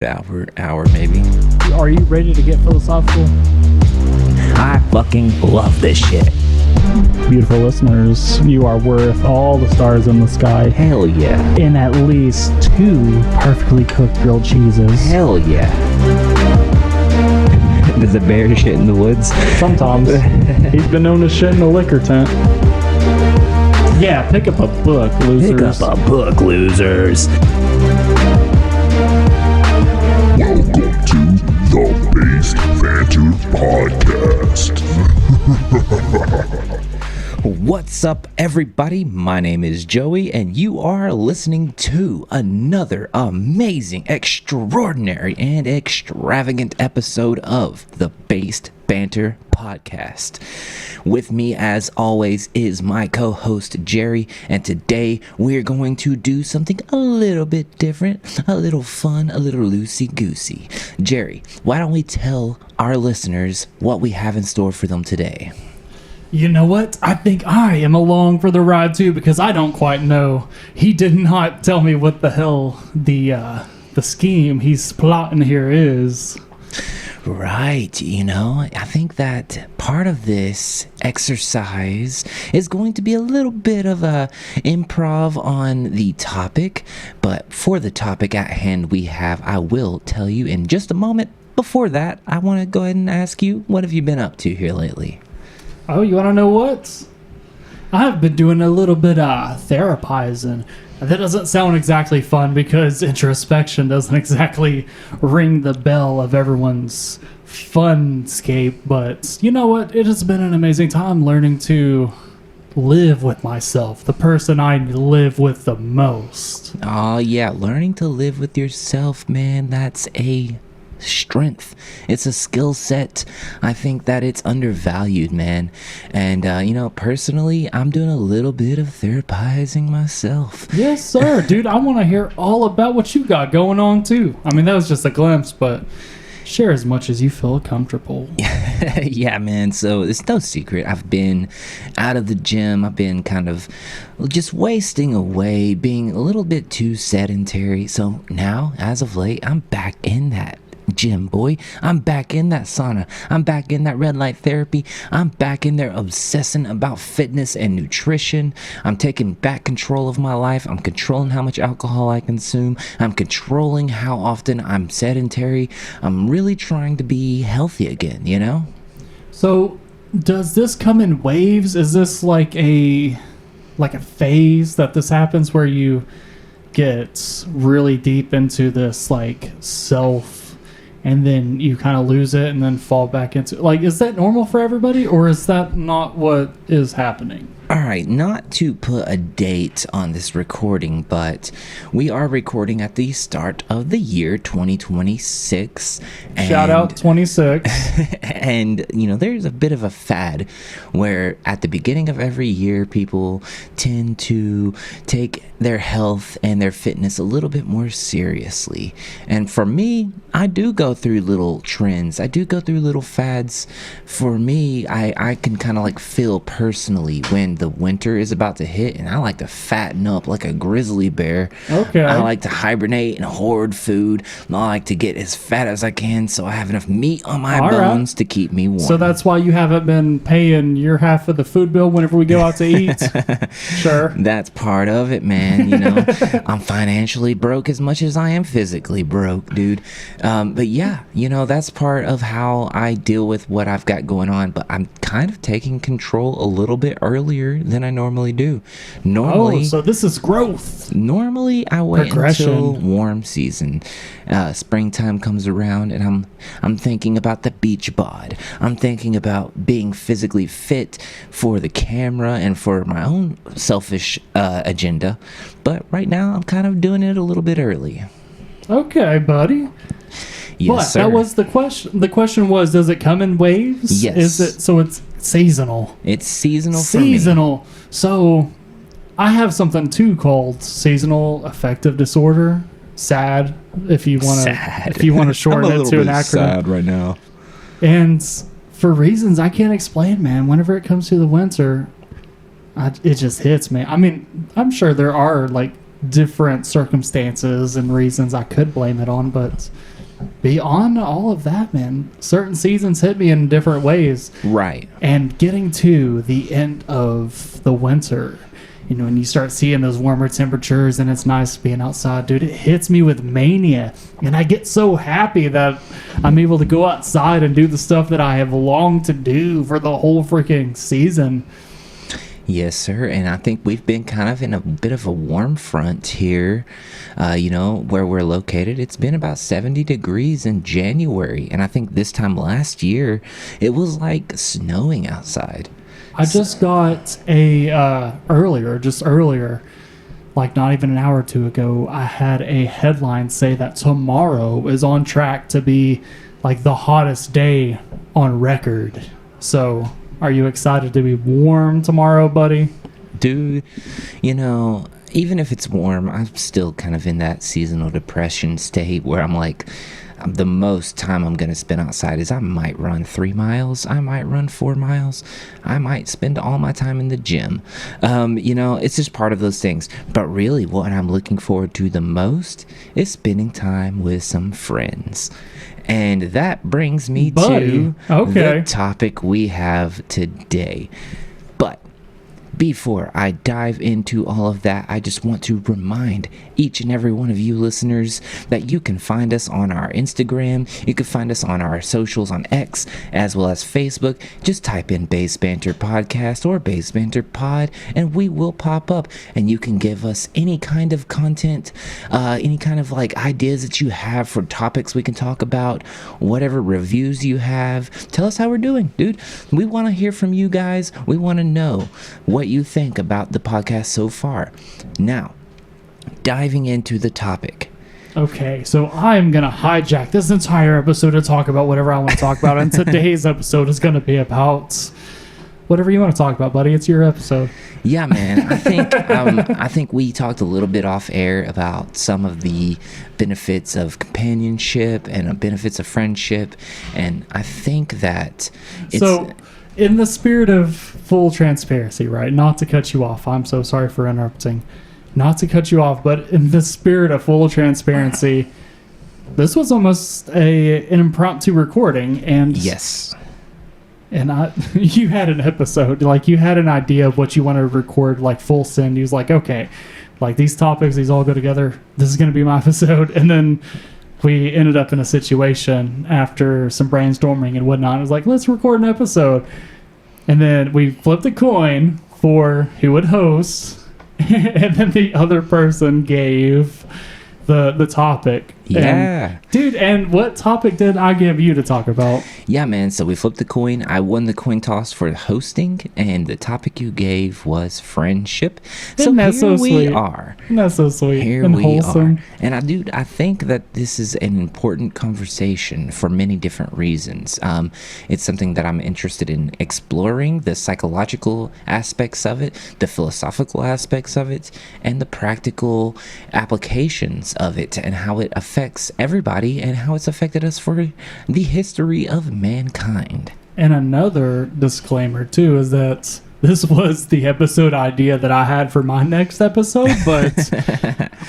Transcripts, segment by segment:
hour maybe. Are you ready to get philosophical? I fucking love this shit. Beautiful listeners, you are worth all the stars in the sky. Hell yeah. And at least 2 perfectly cooked grilled cheeses. Hell yeah. Does a bear shit in the woods? Sometimes. He's been known to shit in a liquor tent. Yeah, pick up a book, losers. Pick up a book, losers. Welcome to the Based Banter Podcast. What's up, everybody? My name is Joey, and you are listening to another amazing, extraordinary, and extravagant episode of the Based Banter Podcast. With me, as always, is my co-host Jerry, and today we're going to do something a little bit different, a little fun, a little loosey-goosey. Jerry, why don't we tell our listeners what we have in store for them today? You know what? I think I am along for the ride too, because I don't quite know. He did not tell me what the hell the scheme he's plotting here is. Right, I think that part of this exercise is going to be a little bit of a improv on the topic, but for the topic at hand I will tell you in just a moment. Before that, I want to go ahead and ask you, what have you been up to here lately? Oh, you want to know what? I've been doing a little bit of therapizing. That doesn't sound exactly fun because introspection doesn't exactly ring the bell of everyone's funscape. But you know what? It has been an amazing time learning to live with myself, the person I live with the most. Oh, yeah. Learning to live with yourself, man, that's a strength. It's a skill set. I think that it's undervalued, man. And personally, I'm doing a little bit of therapizing myself. Yes, sir. Dude, I want to hear all about what you got going on too. I mean, that was just a glimpse, but share as much as you feel comfortable. Yeah, man. So it's no secret, I've been out of the gym. I've been kind of just wasting away, being a little bit too sedentary. So now, as of late, I'm back in that gym, boy. I'm back in that sauna. I'm back in that red light therapy. I'm back in there obsessing about fitness and nutrition. I'm taking back control of my life. I'm controlling how much alcohol I consume. I'm controlling how often I'm sedentary. I'm really trying to be healthy again, So does this come in waves? Is this like a phase that this happens where you get really deep into this like self and then you kind of lose it and then fall back into is that normal for everybody, or is that not what is happening? All right, not to put a date on this recording, but we are recording at the start of the year 2026. Shout out 26. And, there's a bit of a fad where at the beginning of every year, people tend to take their health and their fitness a little bit more seriously. And for me, I do go through little trends. I do go through little fads. For me, I can kind of feel personally when the winter is about to hit, and I like to fatten up like a grizzly bear. Okay. I like to hibernate and hoard food. I like to get as fat as I can so I have enough meat on my bones to keep me warm. So that's why you haven't been paying your half of the food bill whenever we go out to eat? Sure. That's part of it, man. I'm financially broke as much as I am physically broke, dude. But yeah, that's part of how I deal with what I've got going on. But I'm kind of taking control a little bit earlier than I normally do. So this is growth. Normally, I wait until warm season. Springtime comes around, and I'm thinking about the beach bod. I'm thinking about being physically fit for the camera and for my own selfish agenda. But right now, I'm kind of doing it a little bit early. Okay, buddy. Yes, sir. That was the question. The question was, does it come in waves? Yes. Is it so? It's seasonal. It's seasonal for me. So I have something too called seasonal affective disorder. SAD, if you want to shorten it to an acronym. Sad right now. And for reasons I can't explain, man, whenever it comes to the winter, it just hits me. I mean, I'm sure there are different circumstances and reasons I could blame it on, but beyond all of that, man, certain seasons hit me in different ways. Right. And getting to the end of the winter, you know, when you start seeing those warmer temperatures and it's nice being outside, dude, it hits me with mania. And I get so happy that I'm able to go outside and do the stuff that I have longed to do for the whole freaking season. Yes, sir. And I think we've been kind of in a bit of a warm front here, you know, where we're located. It's been about 70 degrees in January. And I think this time last year, it was like snowing outside. I just got earlier, like not even an hour or two ago, I had a headline say that tomorrow is on track to be like the hottest day on record. So, are you excited to be warm tomorrow, buddy? Dude, you know, even if it's warm, I'm still kind of in that seasonal depression state where I'm like, the most time I'm going to spend outside is I might run 3 miles. I might run 4 miles. I might spend all my time in the gym. You know, it's just part of those things. But really, what I'm looking forward to the most is spending time with some friends. And that brings me to the topic we have today. But before I dive into all of that, I just want to remind each and every one of you listeners that you can find us on our Instagram. You can find us on our socials on X as well as Facebook. Just type in Base Banter Podcast or Base Banter Pod and we will pop up, and you can give us any kind of content, any kind of like ideas that you have for topics we can talk about, whatever reviews you have. Tell us how we're doing, dude. We want to hear from you guys. We want to know what you think about the podcast so far. Now, diving into the topic. Okay, so I'm going to hijack this entire episode to talk about whatever I want to talk about, and today's episode is going to be about whatever you want to talk about, buddy. It's your episode. Yeah, man. I think we talked a little bit off air about some of the benefits of companionship and benefits of friendship, and I think that it's... In the spirit of full transparency, right? Not to cut you off. I'm so sorry for interrupting. Not to cut you off, but in the spirit of full transparency, this was almost an impromptu recording, and yes. And you had an episode, like you had an idea of what you wanted to record, like full send. You was like, okay, like these topics, these all go together. This is going to be my episode, and then we ended up in a situation after some brainstorming and whatnot. It was like, let's record an episode. And then we flipped a coin for who would host. And then the other person gave the topic. Yeah. And, dude, and what topic did I give you to talk about? Yeah, man. So we flipped the coin. I won the coin toss for hosting, and the topic you gave was friendship. So here we are. Isn't that so sweet? Here and we wholesome. are. And I think that this is an important conversation for many different reasons. It's something that I'm interested in exploring, the psychological aspects of it, the philosophical aspects of it, and the practical applications of it, and how it affects everybody and how it's affected us for the history of mankind. And another disclaimer too is that this was the episode idea that I had for my next episode, but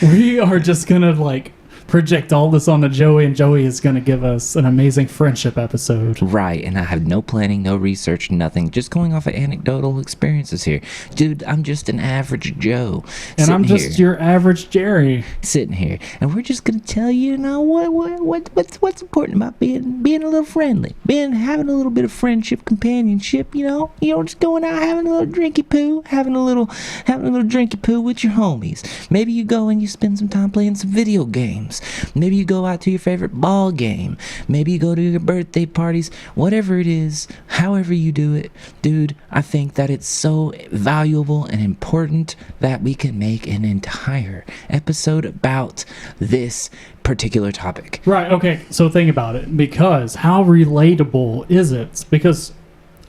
we are just gonna like project all this onto Joey, and Joey is gonna give us an amazing friendship episode. Right, and I have no planning, no research, nothing. Just going off of anecdotal experiences here. Dude, I'm just an average Joe. And I'm just your average Jerry. Sitting here. And we're just gonna tell you, what's important about being a little friendly. Having a little bit of friendship, companionship, just going out having a little drinky poo, having a little drinky poo with your homies. Maybe you go and you spend some time playing some video games. Maybe you go out to your favorite ball game. Maybe you go to your birthday parties. Whatever it is, however you do it, dude, I think that it's so valuable and important that we can make an entire episode about this particular topic. Right, okay, so think about it. Because how relatable is it? Because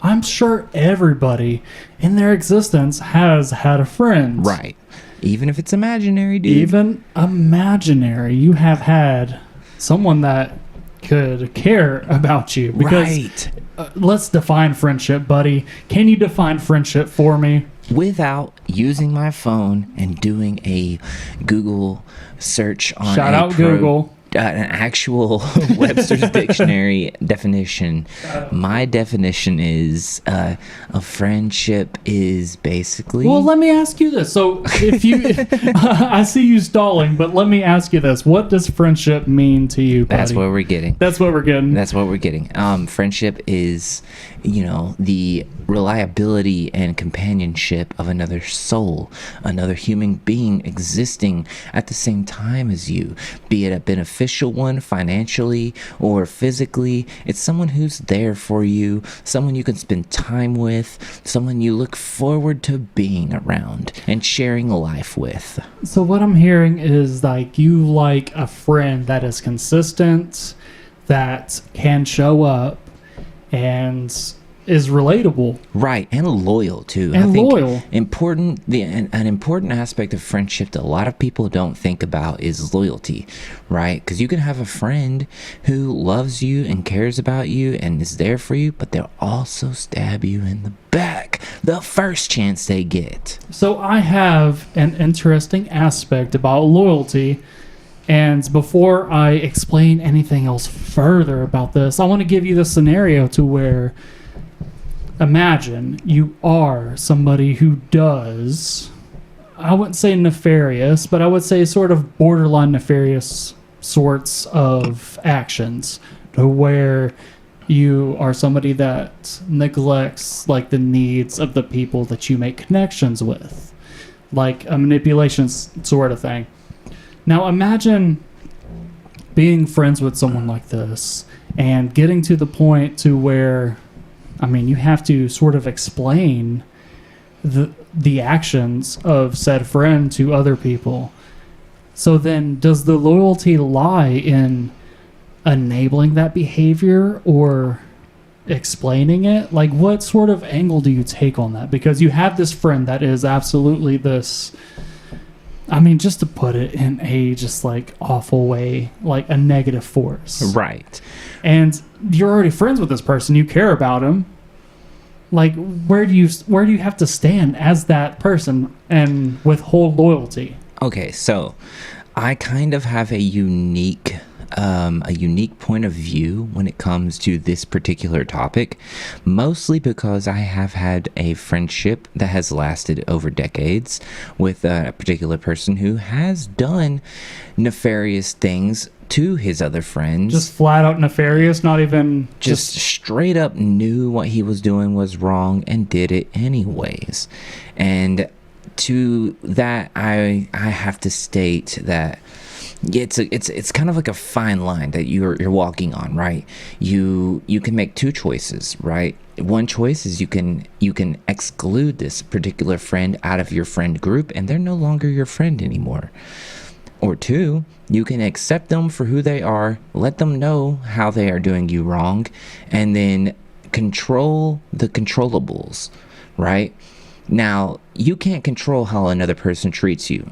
I'm sure everybody in their existence has had a friend. Right. Even if it's imaginary, dude. Even imaginary. You have had someone that could care about you. Because, right. Let's define friendship, buddy. Can you define friendship for me? without using my phone and doing a Google search on Shout out Google. An actual Webster's Dictionary definition. My definition is a friendship is basically. Well, let me ask you this. So, if you, I see you stalling, but let me ask you this: what does friendship mean to you, buddy? That's what we're getting. That's what we're getting. That's what we're getting. Friendship is, the reliability and companionship of another soul, another human being existing at the same time as you, be it a beneficial one financially or physically. It's someone who's there for you, someone you can spend time with, someone you look forward to being around and sharing life with. So what I'm hearing is like you like a friend that is consistent, that can show up and is relatable. Right, and loyal too. And I think loyal. An important aspect of friendship that a lot of people don't think about is loyalty, right? Because you can have a friend who loves you and cares about you and is there for you, but they'll also stab you in the back the first chance they get. So I have an interesting aspect about loyalty. And before I explain anything else further about this, I want to give you the scenario to where imagine you are somebody who does, I wouldn't say nefarious, but I would say sort of borderline nefarious sorts of actions, to where you are somebody that neglects like the needs of the people that you make connections with, like a manipulation sort of thing. Now imagine being friends with someone like this and getting to the point to where, you have to sort of explain the actions of said friend to other people. So then, does the loyalty lie in enabling that behavior or explaining it? Like, what sort of angle do you take on that? Because you have this friend that is absolutely this, just to put it in a just like awful way, like a negative force. Right. And you're already friends with this person, you care about him. Like, where do you have to stand as that person and withhold loyalty? Okay, so I kind of have a unique point of view when it comes to this particular topic, mostly because I have had a friendship that has lasted over decades with a particular person who has done nefarious things to his other friends. Just flat out nefarious, not even just straight up knew what he was doing was wrong and did it anyways. And to that, I have to state that it's kind of like a fine line that you're walking on, right? You can make two choices, right? One choice is you can exclude this particular friend out of your friend group and they're no longer your friend anymore. Or two, you can accept them for who they are, let them know how they are doing you wrong, and then control the controllables, right? Now, you can't control how another person treats you,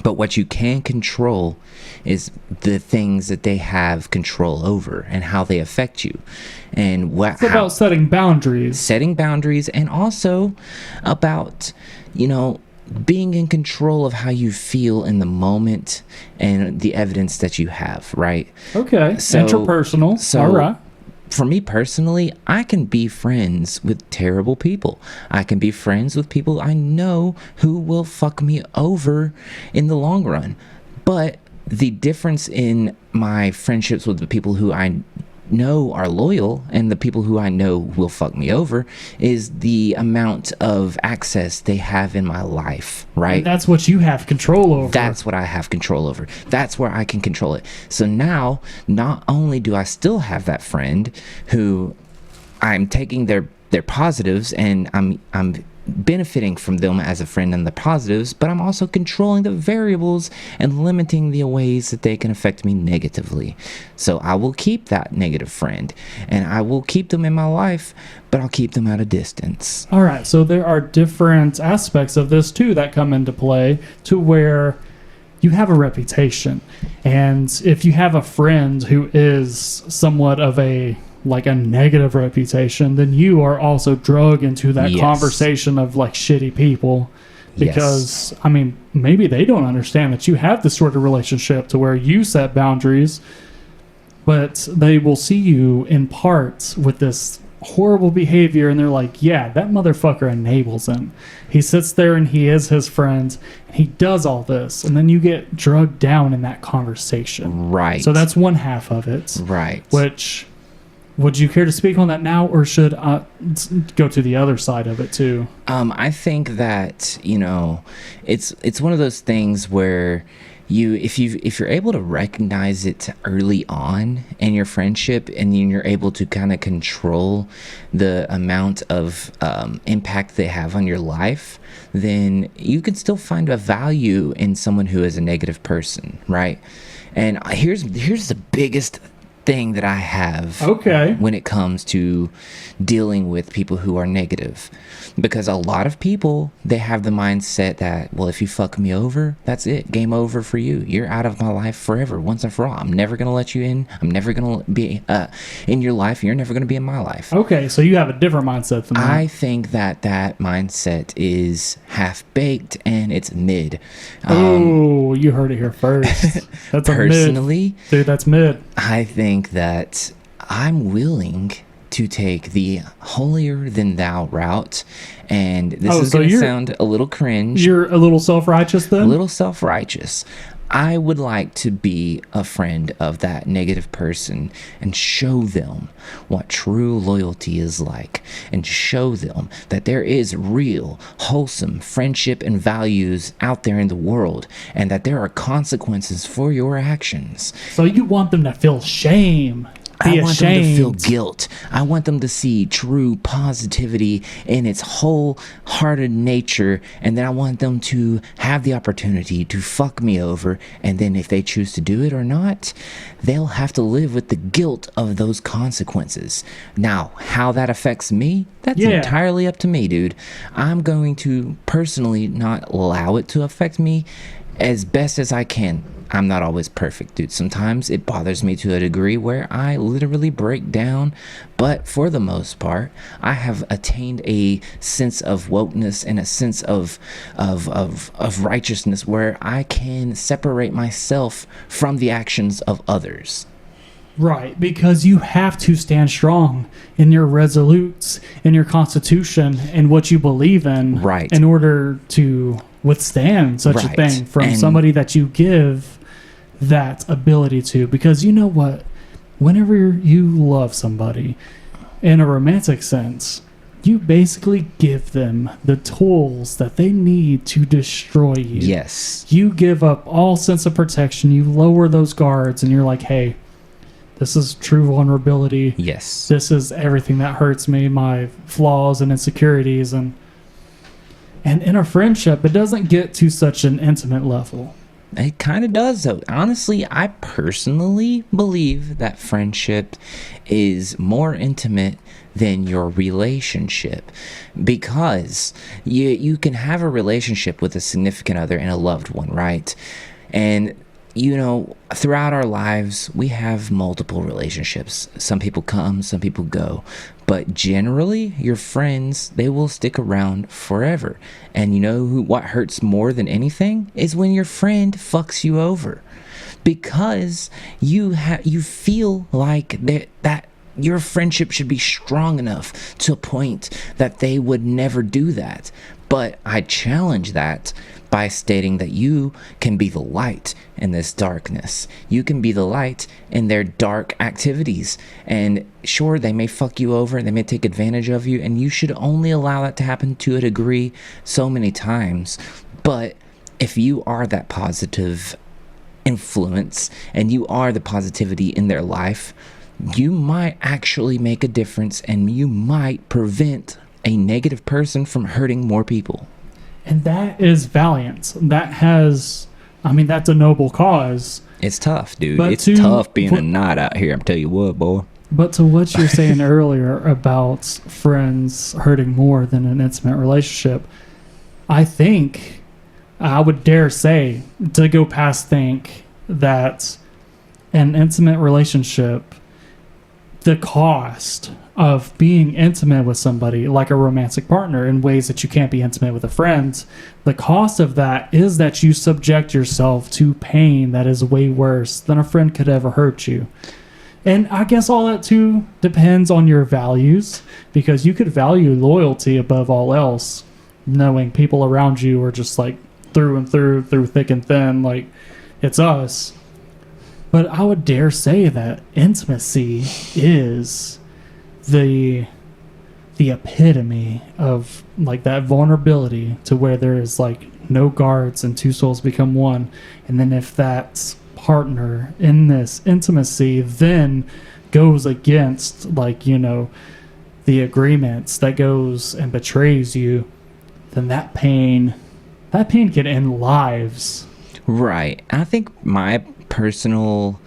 but what you can control is the things that they have control over and how they affect you. And it's about setting boundaries. Setting boundaries, and also about, being in control of how you feel in the moment and the evidence that you have, right? Okay. So, interpersonal. All right. For me personally, I can be friends with terrible people. I can be friends with people I know who will fuck me over in the long run. But the difference in my friendships with the people who I know are loyal and the people who I know will fuck me over is the amount of access they have in my life, right? And that's what you have control over. That's what I have control over. That's where I can control it. So now, not only do I still have that friend who I'm taking their positives and I'm benefiting from them as a friend and the positives, but I'm also controlling the variables and limiting the ways that they can affect me negatively. So I will keep that negative friend and I will keep them in my life, but I'll keep them at a distance. All right, so there are different aspects of this too that come into play, to where you have a reputation, and if you have a friend who is somewhat of a like a negative reputation, then you are also drug into that Yes. conversation of like shitty people. Because I mean, maybe they don't understand that you have this sort of relationship to where you set boundaries, but they will see you in parts with this horrible behavior, and they're like, yeah, that motherfucker enables him. He sits there and he is his friend, and he does all this, and then you get drugged down in that conversation. Right. So that's one half of it. Right. Which, would you care to speak on that now, or should I go to the other side of it too? I think that, you know, it's one of those things where if you're able to recognize it early on in your friendship, and then you're able to kind of control the amount of impact they have on your life, then you can still find a value in someone who is a negative person, right? And here's the biggest thing that I have when it comes to dealing with people who are negative, because a lot of people, they have the mindset that, well, if you fuck me over, that's it, game over for you, you're out of my life forever, once and for all, I'm never gonna let you in, I'm never gonna be in your life, you're never gonna be in my life. Okay, so you have a different mindset than that. I think that mindset is half-baked and it's mid. Oh, you heard it here first. That's personally, a mid. Dude, that's mid. I think that I'm willing to take the holier than thou route, and this is going to sound a little cringe. You're a little self-righteous then? A little self-righteous. I would like to be a friend of that negative person and show them what true loyalty is like, and show them that there is real, wholesome friendship and values out there in the world, and that there are consequences for your actions. So you want them to feel shame. I want them to feel guilt. I want them to see true positivity in its wholehearted nature, and then I want them to have the opportunity to fuck me over, and then if they choose to do it or not, they'll have to live with the guilt of those consequences. Now, how that affects me, that's entirely up to me, dude. I'm going to personally not allow it to affect me as best as I can. I'm not always perfect, dude. Sometimes it bothers me to a degree where I literally break down, but for the most part, I have attained a sense of wokeness and a sense of righteousness where I can separate myself from the actions of others. Right, because you have to stand strong in your resolutes, in your constitution, and what you believe in, right, in order to withstand such a thing from somebody that you give that ability to. Because you know what? Whenever you love somebody in a romantic sense, you basically give them the tools that they need to destroy you. Yes. You give up all sense of protection. You lower those guards, and you're like, hey, this is true vulnerability. Yes. This is everything that hurts me, my flaws and insecurities. And in a friendship, it doesn't get to such an intimate level. It kind of does, though. Honestly, I personally believe that friendship is more intimate than your relationship, because you can have a relationship with a significant other and a loved one, right? And you know, throughout our lives, we have multiple relationships. Some people come, some people go. But generally, your friends, they will stick around forever. And you know what hurts more than anything? Is when your friend fucks you over. Because you feel like that your friendship should be strong enough to a point that they would never do that. But I challenge that by stating that you can be the light in this darkness. You can be the light in their dark activities. And sure, they may fuck you over, they may take advantage of you, and you should only allow that to happen to a degree so many times. But if you are that positive influence and you are the positivity in their life, you might actually make a difference, and you might prevent a negative person from hurting more people. And that is valiant. That's a noble cause. It's tough, dude. It's tough being a knot out here, I'm telling you what, boy. But to what you're saying earlier about friends hurting more than an intimate relationship, I think I would dare say, to go past think that an intimate relationship the cost of being intimate with somebody like a romantic partner in ways that you can't be intimate with a friend, the cost of that is that you subject yourself to pain that is way worse than a friend could ever hurt you. And I guess all that too depends on your values, because you could value loyalty above all else, knowing people around you are just like through and through thick and thin, like it's us. But I would dare say that intimacy is the epitome of like that vulnerability, to where there is like no guards and two souls become one. And then if that partner in this intimacy then goes against, like, you know, the agreements, that goes and betrays you, then that pain can end lives. Right. I think my personal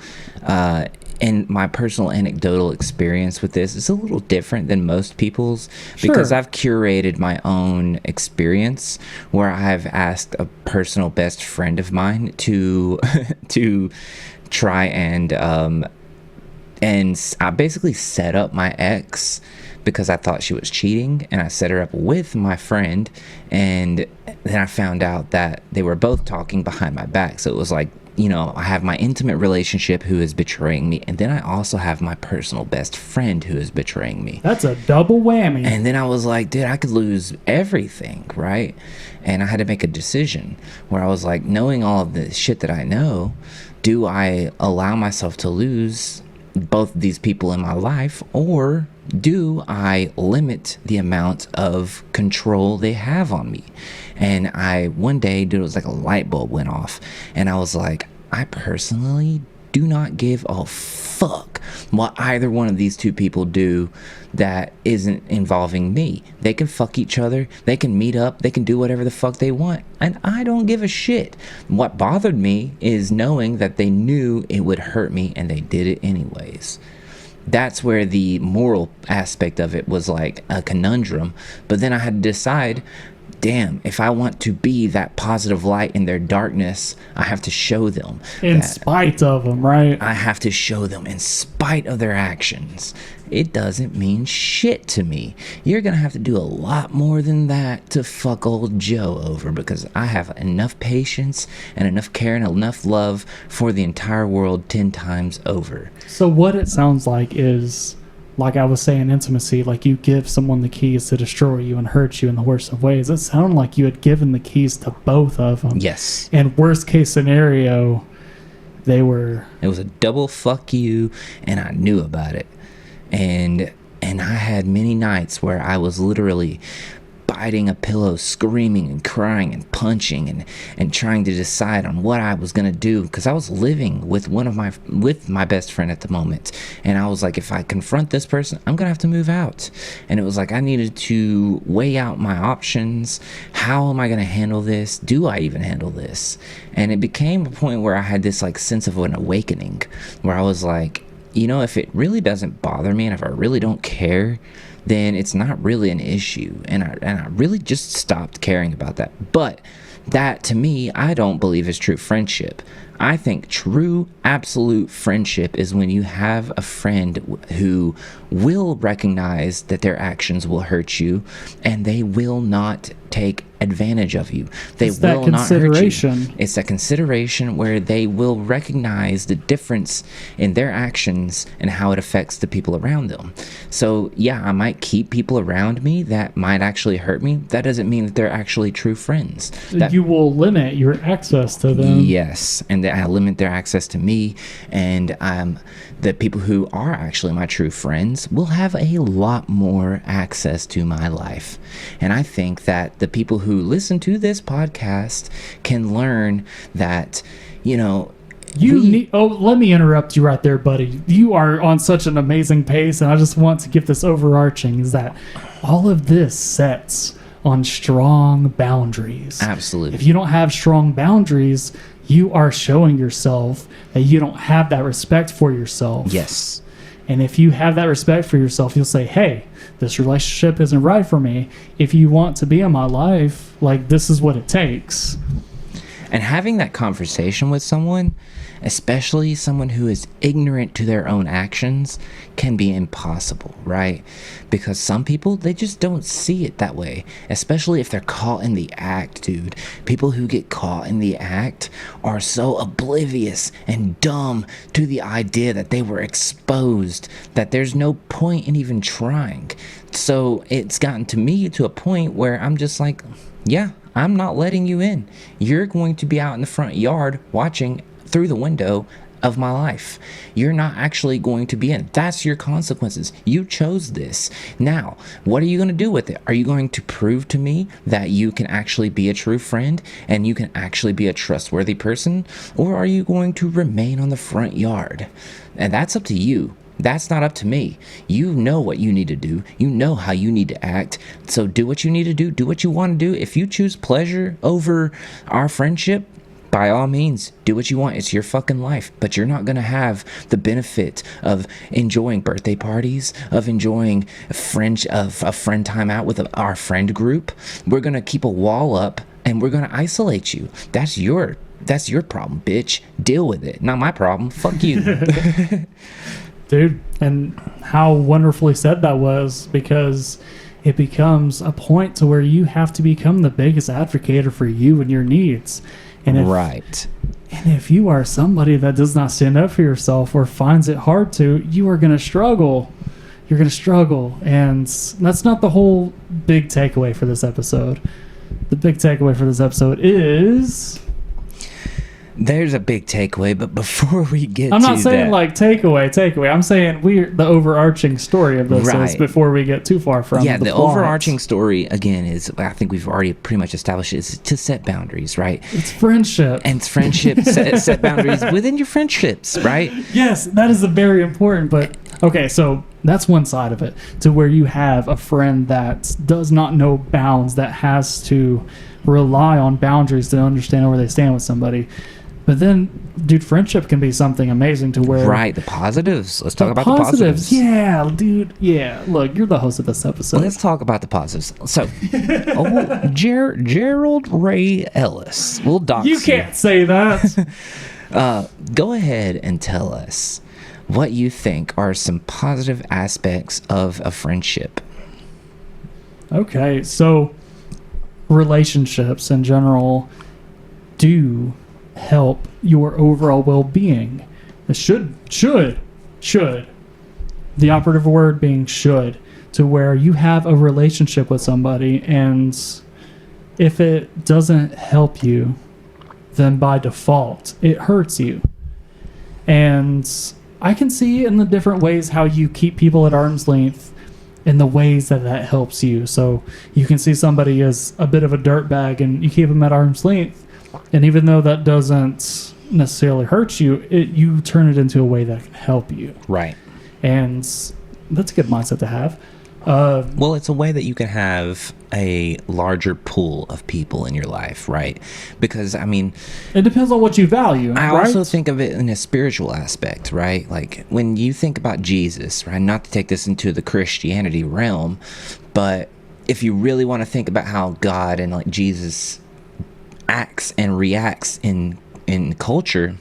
anecdotal experience with this is a little different than most people's, because Sure. I've curated my own experience where I've asked a personal best friend of mine to to try and I basically set up my ex because I thought she was cheating, and I set her up with my friend, and then I found out that they were both talking behind my back. So it was like, you know, I have my intimate relationship who is betraying me, and then I also have my personal best friend who is betraying me. That's a double whammy. And then I was like, dude, I could lose everything, right? And I had to make a decision where I was like, knowing all of the shit that I know, do I allow myself to lose both of these people in my life, or do I limit the amount of control they have on me? And one day, dude, it was like a light bulb went off, and I was like, I personally do not give a fuck what either one of these two people do that isn't involving me. They can fuck each other, they can meet up, they can do whatever the fuck they want, and I don't give a shit. What bothered me is knowing that they knew it would hurt me and they did it anyways. That's where the moral aspect of it was like a conundrum. But then I had to decide, damn, if I want to be that positive light in their darkness, I have to show them. In spite of them, right? I have to show them in spite of their actions. It doesn't mean shit to me. You're going to have to do a lot more than that to fuck old Joe over, because I have enough patience and enough care and enough love for the entire world 10 times over. So what it sounds like is, like I was saying, intimacy, like you give someone the keys to destroy you and hurt you in the worst of ways. It sounded like you had given the keys to both of them. Yes. And worst case scenario, it was a double fuck you, and I knew about it. And I had many nights where I was literally biting a pillow, screaming and crying and punching and trying to decide on what I was going to do, because I was living with my best friend at the moment, and I was like, if I confront this person, I'm going to have to move out. And it was like I needed to weigh out my options. How am I going to handle this? Do I even handle this? And it became a point where I had this like sense of an awakening, where I was like, you know, if it really doesn't bother me and if I really don't care, then it's not really an issue. And I really just stopped caring about that. But that, to me, I don't believe is true friendship. I think true, absolute friendship is when you have a friend who will recognize that their actions will hurt you, and they will not take advantage of you. They It's that will not hurt you. consideration. It's that consideration where they will recognize the difference in their actions and how it affects the people around them. So yeah, I might keep people around me that might actually hurt me. That doesn't mean that they're actually true friends. You will limit your access to them. Yes, and that I limit their access to me, and the people who are actually my true friends will have a lot more access to my life. And I think that the people who listen to this podcast can learn that, you know, let me interrupt you right there, buddy. You are on such an amazing pace, and I just want to give this overarching, is that all of this sets on strong boundaries. Absolutely. If you don't have strong boundaries, you are showing yourself that you don't have that respect for yourself. Yes. And if you have that respect for yourself, you'll say, hey, this relationship isn't right for me. If you want to be in my life, like, this is what it takes. And having that conversation with someone especially someone who is ignorant to their own actions, can be impossible, right? Because some people, they just don't see it that way, especially if they're caught in the act, dude. People who get caught in the act are so oblivious and dumb to the idea that they were exposed, that there's no point in even trying. So it's gotten to me to a point where I'm just like, yeah, I'm not letting you in. You're going to be out in the front yard watching through the window of my life. You're not actually going to be in. That's your consequences. You chose this. Now, what are you going to do with it? Are you going to prove to me that you can actually be a true friend and you can actually be a trustworthy person? Or are you going to remain on the front yard? And that's up to you. That's not up to me. You know what you need to do. You know how you need to act. So do what you need to do. Do what you want to do. If you choose pleasure over our friendship, by all means, do what you want. It's your fucking life. But you're not going to have the benefit of enjoying birthday parties, of enjoying a friend time out with our friend group. We're going to keep a wall up and we're going to isolate you. That's your problem, bitch. Deal with it. Not my problem. Fuck you. Dude, and how wonderfully said that was, because it becomes a point to where you have to become the biggest advocate for you and your needs. And if you are somebody that does not stand up for yourself or finds it hard to, you are going to struggle. You're going to struggle. And that's not the whole big takeaway for this episode. The big takeaway for this episode is... There's a big takeaway, but before we get I'm not saying like takeaway. I'm saying the overarching story of this is before we get too far from the plot. Overarching story, again, is, I think we've already pretty much established it, is to set boundaries, right? It's friendship. And it's friendship, set boundaries within your friendships, right? Yes, that is a very important, but okay, so that's one side of it, to where you have a friend that does not know bounds, that has to rely on boundaries to understand where they stand with somebody. But then, dude, friendship can be something amazing to where... Right, the positives. Let's talk about the positives. Yeah, dude. Yeah, look, you're the host of this episode. Let's talk about the positives. So, Gerald Ray Ellis. We'll dox you. Can't say that. Go ahead and tell us what you think are some positive aspects of a friendship. Okay, so relationships in general do help your overall well-being. It should the operative word being should, to where you have a relationship with somebody, and if it doesn't help you, then by default it hurts you. And I can see in the different ways how you keep people at arm's length in the ways that helps you. So you can see somebody as a bit of a dirtbag and you keep them at arm's length. And even though that doesn't necessarily hurt you, you turn it into a way that can help you. Right. And that's a good mindset to have. Well, it's a way that you can have a larger pool of people in your life, right? Because, I mean... It depends on what you value, I right? also think of it in a spiritual aspect, right? Like, when you think about Jesus, right? Not to take this into the Christianity realm, but if you really want to think about how God and, like, Jesus acts and reacts in culture,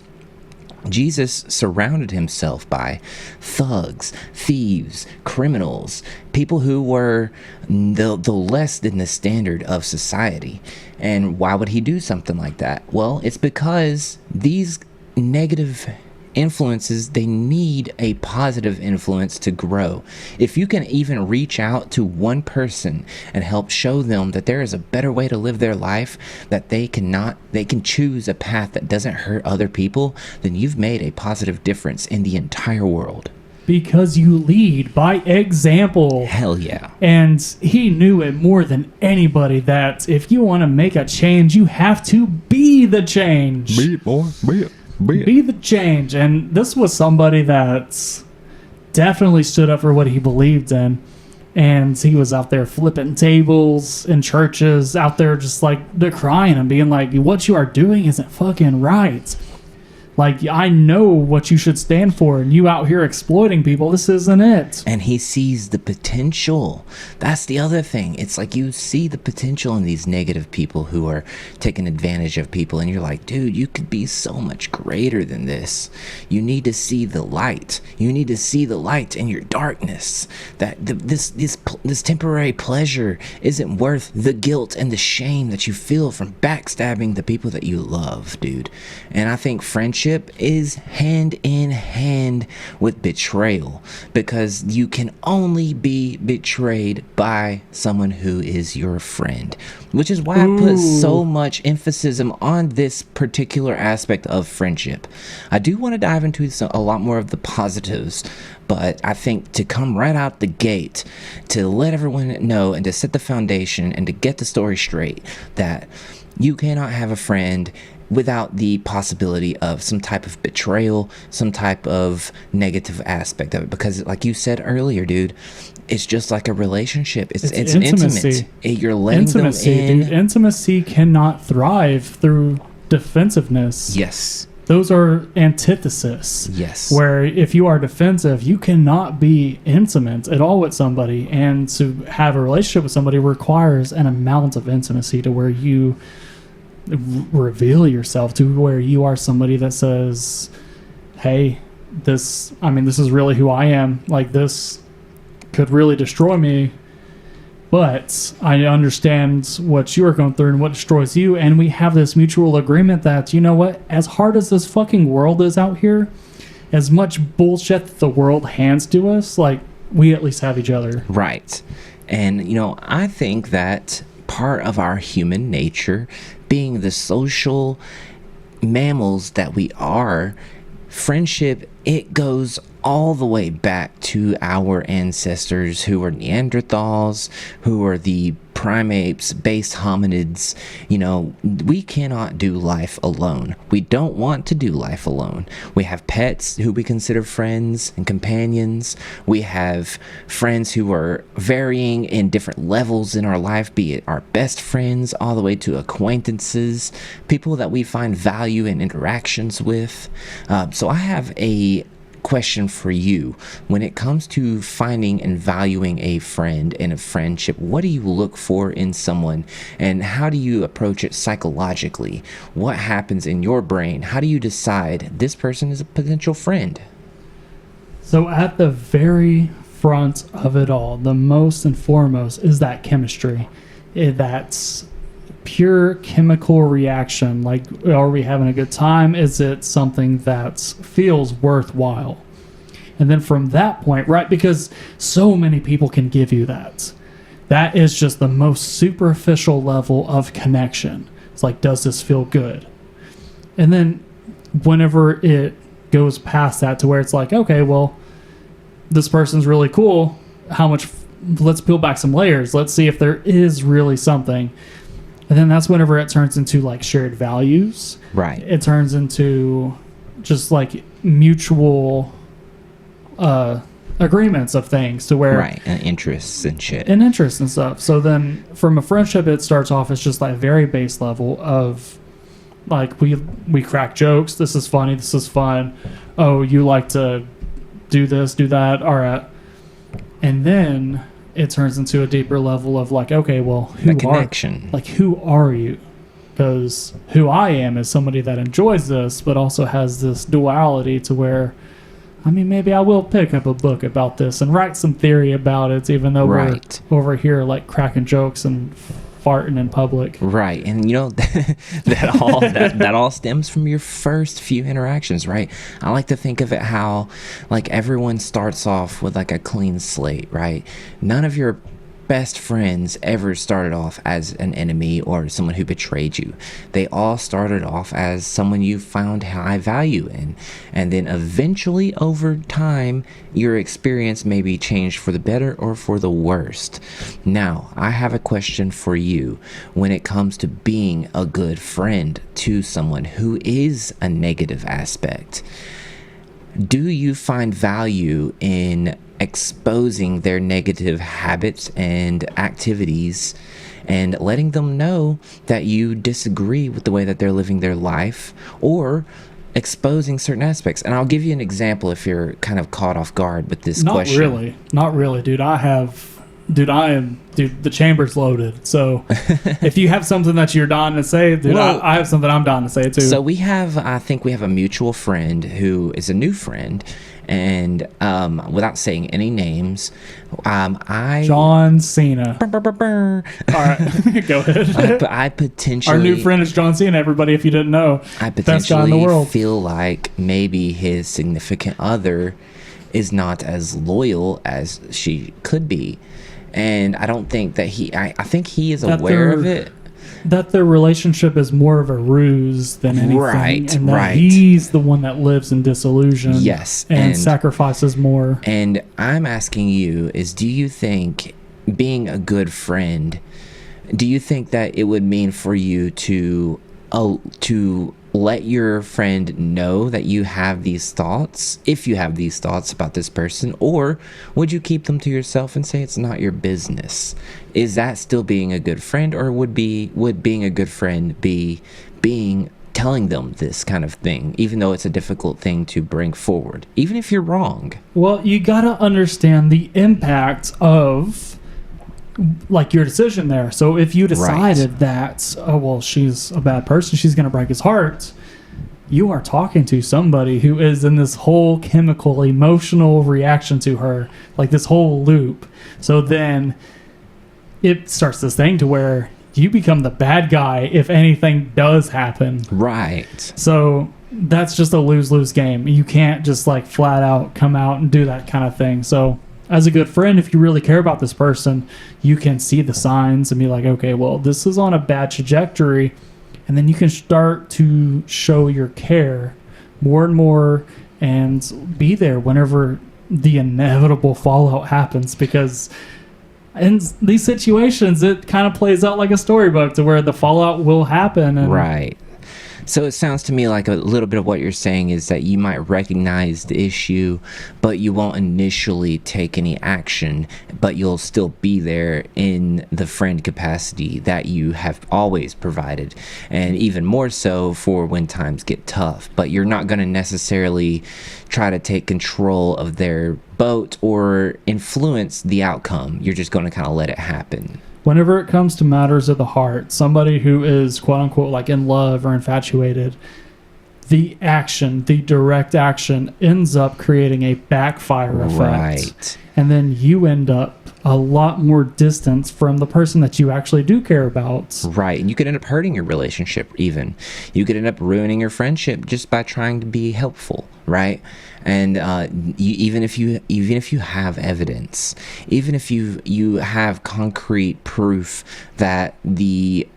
Jesus surrounded himself by thugs, thieves, criminals, people who were the less than the standard of society. And why would he do something like that? Well, it's because these negative influences, they need a positive influence to grow. If you can even reach out to one person and help show them that there is a better way to live their life, that they can choose a path that doesn't hurt other people, then you've made a positive difference in the entire world. Because you lead by example. Hell yeah. And he knew it more than anybody, that if you want to make a change, you have to be the change. Be it, boy. Be it. Be the change. And this was somebody that definitely stood up for what he believed in. And he was out there flipping tables in churches, out there just like decrying and being like, what you are doing isn't fucking right. Like, I know what you should stand for, and you out here exploiting people. This isn't it. And he sees the potential. That's the other thing. It's like you see the potential in these negative people who are taking advantage of people, and you're like, dude, you could be so much greater than this. You need to see the light. You need to see the light in your darkness. That this temporary pleasure isn't worth the guilt and the shame that you feel from backstabbing the people that you love, dude. And I think friendship is hand in hand with betrayal, because you can only be betrayed by someone who is your friend, which is why I put so much emphasis on this particular aspect of friendship. I do want to dive into a lot more of the positives, but I think to come right out the gate, to let everyone know and to set the foundation and to get the story straight, that you cannot have a friend without the possibility of some type of betrayal, some type of negative aspect of it. Because like you said earlier, dude, it's just like a relationship. It's intimate. You're letting them in. Dude. Intimacy cannot thrive through defensiveness. Yes. Those are antithesis. Yes. Where if you are defensive, you cannot be intimate at all with somebody. And to have a relationship with somebody requires an amount of intimacy to where you reveal yourself, to where you are somebody that says, hey, this is really who I am. Like, this could really destroy me, but I understand what you are going through and what destroys you, and we have this mutual agreement that, you know what, as hard as this fucking world is out here, as much bullshit that the world hands to us, like, we at least have each other. Right. And, you know, I think that part of our human nature, being the social mammals that we are, friendship, it goes all the way back to our ancestors who were Neanderthals, who are the primates, base hominids. You know, we cannot do life alone. We don't want to do life alone. We have pets who we consider friends and companions. We have friends who are varying in different levels in our life, be it our best friends all the way to acquaintances, people that we find value in interactions with. So I have a question for you. When it comes to finding and valuing a friend and a friendship, what do you look for in someone, and how do you approach it psychologically? What happens in your brain? How do you decide this person is a potential friend? So at the very front of it all, the most and foremost is that chemistry. That's pure chemical reaction. Like, are we having a good time? Is it something that feels worthwhile? And then from that point, right, because so many people can give you that. That is just the most superficial level of connection. It's like, does this feel good? And then whenever it goes past that to where it's like, okay, well, this person's really cool. Let's peel back some layers. Let's see if there is really something. And then that's whenever it turns into like shared values. Right. It turns into just like mutual agreements of things to where... Right. And interests and shit. And interests and stuff. So then from a friendship, it starts off as just like very base level of like, we crack jokes. This is funny. This is fun. Oh, you like to do this, do that. All right. And then it turns into a deeper level of like, okay, well, who are you? Because who I am is somebody that enjoys this, but also has this duality to where, I mean, maybe I will pick up a book about this and write some theory about it, even though we're over here like cracking jokes and farting in public. Right. And you know, that all stems from your first few interactions, right? I like to think of it how like everyone starts off with like a clean slate, right? None of your best friends ever started off as an enemy or someone who betrayed you. They all started off as someone you found high value in. And then eventually over time, your experience may be changed for the better or for the worst. Now, I have a question for you when it comes to being a good friend to someone who is a negative aspect. Do you find value in exposing their negative habits and activities and letting them know that you disagree with the way that they're living their life? Or exposing certain aspects. And I'll give you an example if you're kind of caught off guard with this Not question. not really, dude. Dude, the chamber's loaded. So if you have something that you're dying to say, dude, Well, I have something I'm dying to say too. So I think we have a mutual friend who is a new friend, and without saying any names, John Cena. All All right, go ahead. I potentially Our new friend is John Cena, everybody, if you didn't know. I Best guy in the potentially world. feel like maybe his significant other is not as loyal as she could be. And I don't think that I think he is aware of it. That their relationship is more of a ruse than anything. Right, and that right. he's the one that lives in disillusion. Yes, And sacrifices more. And I'm asking you do you think being a good friend, do you think that it would mean for you to let your friend know that you have these thoughts, if you have these thoughts about this person, or would you keep them to yourself and say it's not your business? Is that still being a good friend, or would being a good friend be telling them this kind of thing, even though it's a difficult thing to bring forward, even if you're wrong? Well, you got to understand the impact of like your decision there. So if you decided that, oh, well, she's a bad person, she's going to break his heart, you are talking to somebody who is in this whole chemical, emotional reaction to her, like this whole loop. So then it starts this thing to where you become the bad guy if anything does happen. Right. So that's just a lose-lose game. You can't just like flat out come out and do that kind of thing. So as a good friend, if you really care about this person, you can see the signs and be like, okay, well, this is on a bad trajectory. And then you can start to show your care more and more and be there whenever the inevitable fallout happens. Because in these situations, it kind of plays out like a storybook to where the fallout will happen. And Right. So it sounds to me like a little bit of what you're saying is that you might recognize the issue, but you won't initially take any action, but you'll still be there in the friend capacity that you have always provided, and even more so for when times get tough. But you're not going to necessarily try to take control of their boat or influence the outcome. You're just going to kind of let it happen. Whenever it comes to matters of the heart, somebody who is quote unquote like in love or infatuated, the direct action ends up creating a backfire effect. Right. And then you end up a lot more distance from the person that you actually do care about. Right. And you could end up hurting your relationship even. You could end up ruining your friendship just by trying to be helpful, right? And even if you have evidence, even if you have concrete proof that the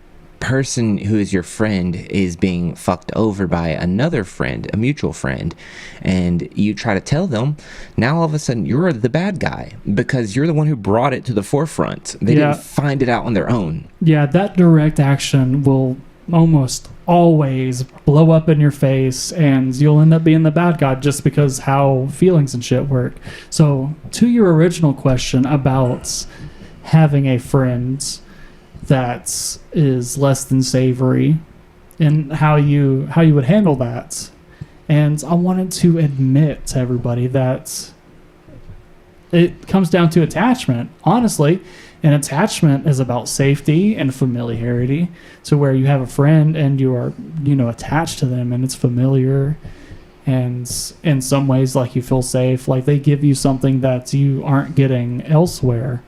person who is your friend is being fucked over by another friend, a mutual friend, and you try to tell them, now all of a sudden you're the bad guy because you're the one who brought it to the forefront. They didn't find it out on their own. Yeah, that direct action will almost always blow up in your face, and you'll end up being the bad guy just because how feelings and shit work. So to your original question about having a friend that is less than savory and how you would handle that, and I wanted to admit to everybody that it comes down to attachment, honestly. And attachment is about safety and familiarity, to where you have a friend and you are, attached to them and it's familiar, and in some ways, like, you feel safe, like they give you something that you aren't getting elsewhere.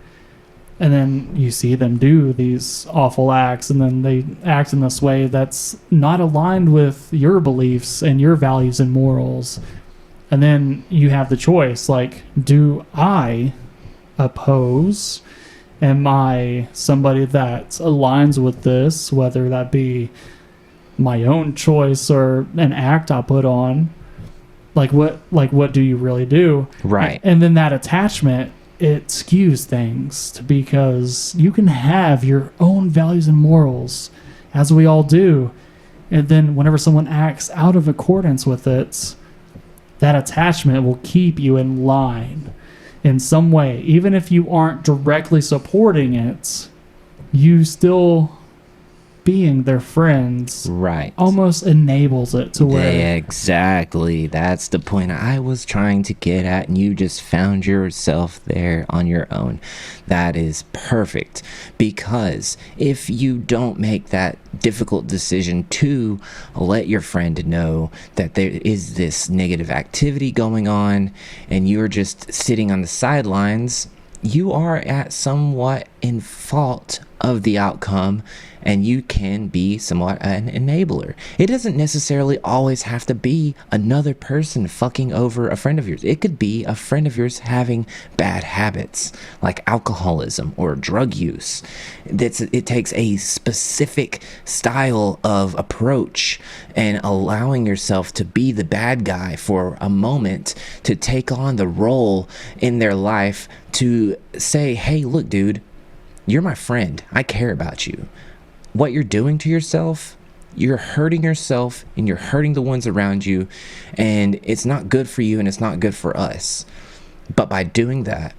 And then you see them do these awful acts, and then they act in this way that's not aligned with your beliefs and your values and morals. And then you have the choice, like, do I oppose? Am I somebody that aligns with this, whether that be my own choice or an act I put on? Like what do you really do? Right. And then that attachment, it skews things because you can have your own values and morals, as we all do. And then whenever someone acts out of accordance with it, that attachment will keep you in line in some way. Even if you aren't directly supporting it, you still being their friends Right. almost enables it to where Yeah, exactly. That's the point I was trying to get at, and you just found yourself there on your own. That is perfect, because if you don't make that difficult decision to let your friend know that there is this negative activity going on, and you're just sitting on the sidelines, you are at somewhat in fault of the outcome, and you can be somewhat an enabler. It doesn't necessarily always have to be another person fucking over a friend of yours. It could be a friend of yours having bad habits like alcoholism or drug use. It takes a specific style of approach and allowing yourself to be the bad guy for a moment, to take on the role in their life, to say, hey, look, dude, you're my friend. I care about you. What you're doing to yourself, you're hurting yourself and you're hurting the ones around you, and it's not good for you and it's not good for us. But by doing that,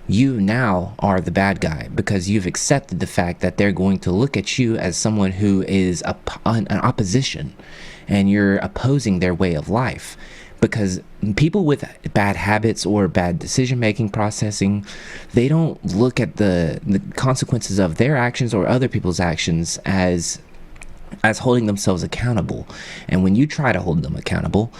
you now are the bad guy, because you've accepted the fact that they're going to look at you as someone who is an opposition, and you're opposing their way of life. Because people with bad habits or bad decision-making processing, they don't look at the consequences of their actions or other people's actions as holding themselves accountable. And when you try to hold them accountable,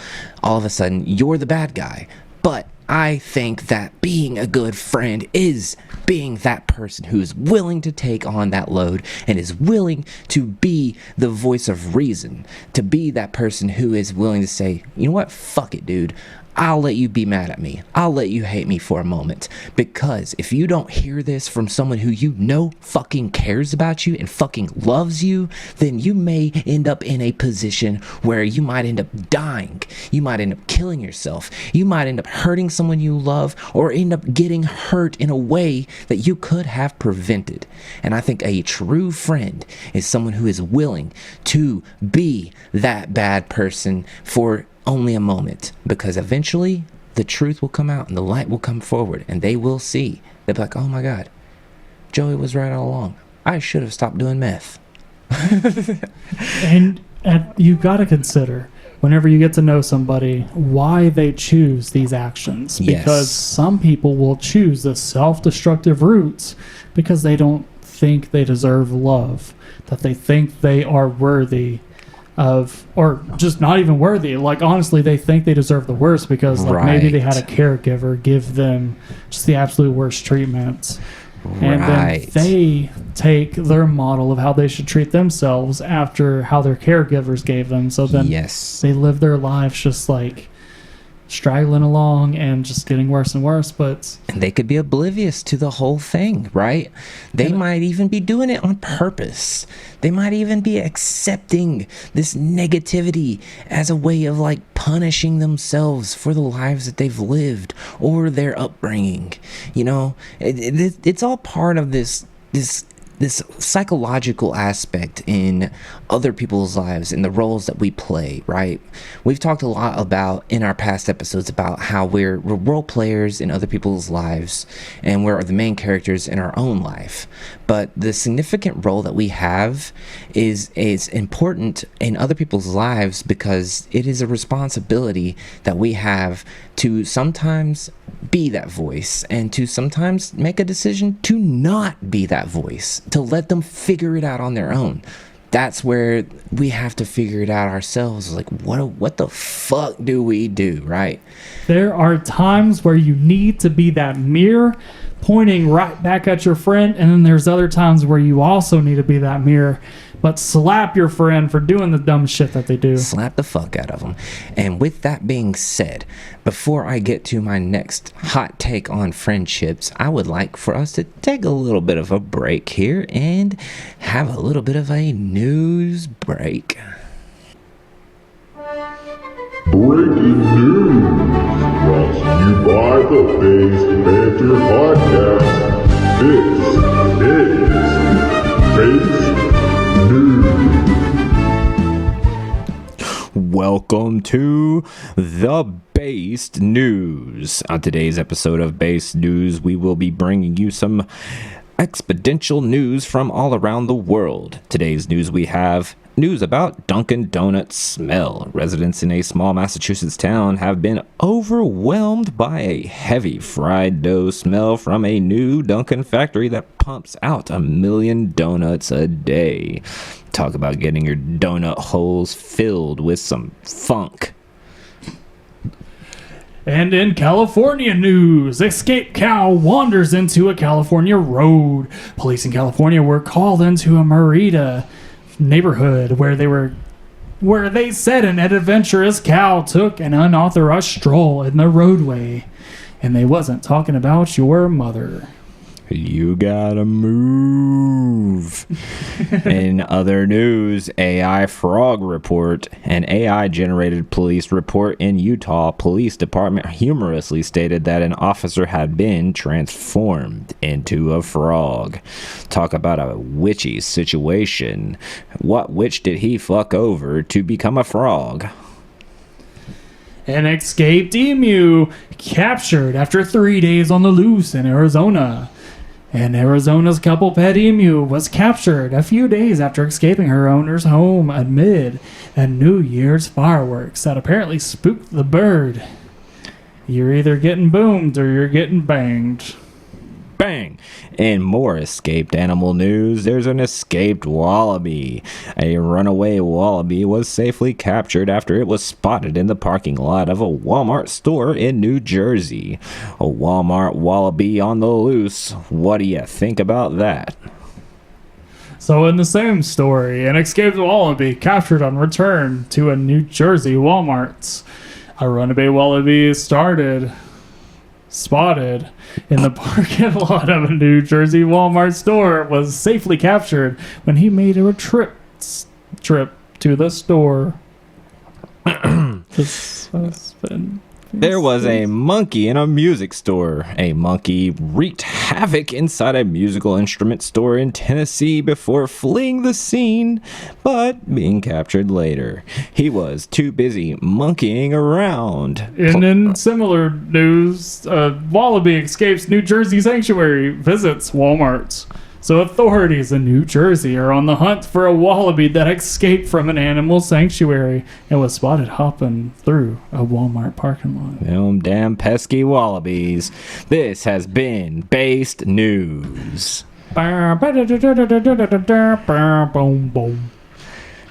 all of a sudden you're the bad guy. But I think that being a good friend is being that person who's willing to take on that load and is willing to be the voice of reason, to be that person who is willing to say, you know what, fuck it, dude. I'll let you be mad at me. I'll let you hate me for a moment. Because if you don't hear this from someone who you know fucking cares about you and fucking loves you, then you may end up in a position where you might end up dying. You might end up killing yourself. You might end up hurting someone you love, or end up getting hurt in a way that you could have prevented. And I think a true friend is someone who is willing to be that bad person for only a moment, because eventually the truth will come out and the light will come forward, and they will see. They'll be like, oh my God, Joey was right all along. I should have stopped doing meth. and you got to consider, whenever you get to know somebody, why they choose these actions. Yes. Because some people will choose the self-destructive routes because they don't think they deserve love, that they think they are worthy of, or just not even worthy. Like, honestly, they think they deserve the worst because, like, maybe they had a caregiver give them just the absolute worst treatment. And then they take their model of how they should treat themselves after how their caregivers gave them. So then they live their lives just like straggling along and just getting worse and worse. And they could be oblivious to the whole thing, right? They might even be doing it on purpose. They might even be accepting this negativity as a way of like punishing themselves for the lives that they've lived or their upbringing. You know, it's all part of this psychological aspect in other people's lives and the roles that we play, right? We've talked a lot about in our past episodes about how we're role players in other people's lives and we're the main characters in our own life. But the significant role that we have is important in other people's lives because it is a responsibility that we have to sometimes be that voice and to sometimes make a decision to not be that voice, to let them figure it out on their own. That's where we have to figure it out ourselves. Like, what the fuck do we do, right? There are times where you need to be that mirror pointing right back at your friend, and then there's other times where you also need to be that mirror, but slap your friend for doing the dumb shit that they do. Slap the fuck out of them. And with that being said, before I get to my next hot take on friendships, I would like for us to take a little bit of a break here and have a little bit of a news break. Breaking news, brought to you by the Base Banter Podcast. This is Base News. Welcome to the Based News. On today's episode of Based News, we will be bringing you some exponential news from all around the world. Today's news we have news about Dunkin' Donuts smell. Residents in a small Massachusetts town have been overwhelmed by a heavy fried dough smell from a new Dunkin' factory that pumps out 1 million donuts a day. Talk about getting your donut holes filled with some funk. And in California news, escaped cow wanders into a California road. Police in California were called into a Merida neighborhood where they said an adventurous cow took an unauthorized stroll in the roadway. And they wasn't talking about your mother. You gotta move. In other news, AI frog report. An AI-generated police report in Utah Police Department humorously stated that an officer had been transformed into a frog. Talk about a witchy situation. What witch did he fuck over to become a frog? An escaped emu captured after 3 days on the loose in Arizona. And Arizona's couple pet emu was captured a few days after escaping her owner's home amid a New Year's fireworks that apparently spooked the bird. You're either getting boomed or you're getting banged. Bang! In more escaped animal news, there's an escaped wallaby. A runaway wallaby was safely captured after it was spotted in the parking lot of a Walmart store in New Jersey. A Walmart wallaby on the loose. What do you think about that? So in the same story, an escaped wallaby captured on return to a New Jersey Walmart. A runaway wallaby spotted in the parking lot of a New Jersey Walmart store was safely captured when he made a trip to the store. There was a monkey in a music store. A monkey wreaked havoc inside a musical instrument store in Tennessee before fleeing the scene, but being captured later. He was too busy monkeying around. And in similar news, wallaby escapes New Jersey sanctuary, visits Walmart. So authorities in New Jersey are on the hunt for a wallaby that escaped from an animal sanctuary and was spotted hopping through a Walmart parking lot. Them damn pesky wallabies. This has been Based News.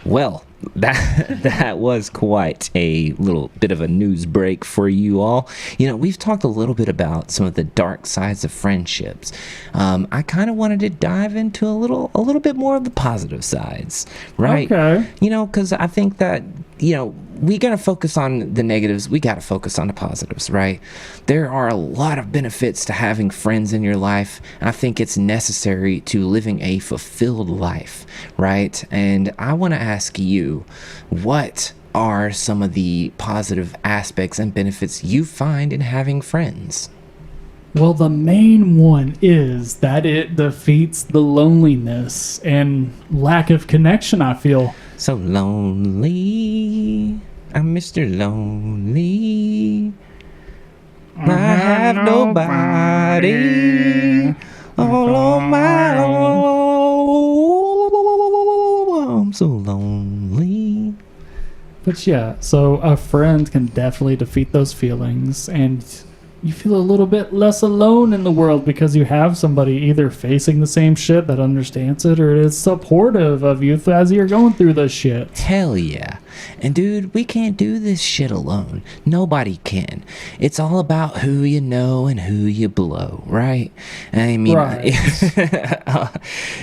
Well, that was quite a little bit of a news break for you all. You know, we've talked a little bit about some of the dark sides of friendships. I kind of wanted to dive into a little bit more of the positive sides, right? Okay. You know, because I think that, you know, we got to focus on the negatives. We got to focus on the positives, right? There are a lot of benefits to having friends in your life. I think it's necessary to living a fulfilled life, right? And I want to ask you, what are some of the positive aspects and benefits you find in having friends? Well, the main one is that it defeats the loneliness and lack of connection, I feel. So lonely, I'm Mr. Lonely. I have nobody all on my own. I'm so lonely. But yeah, so a friend can definitely defeat those feelings, and you feel a little bit less alone in the world because you have somebody either facing the same shit that understands it or is supportive of you as you're going through this shit. Hell yeah. And dude, we can't do this shit alone. Nobody can. It's all about who you know and who you blow, right? I mean, Right.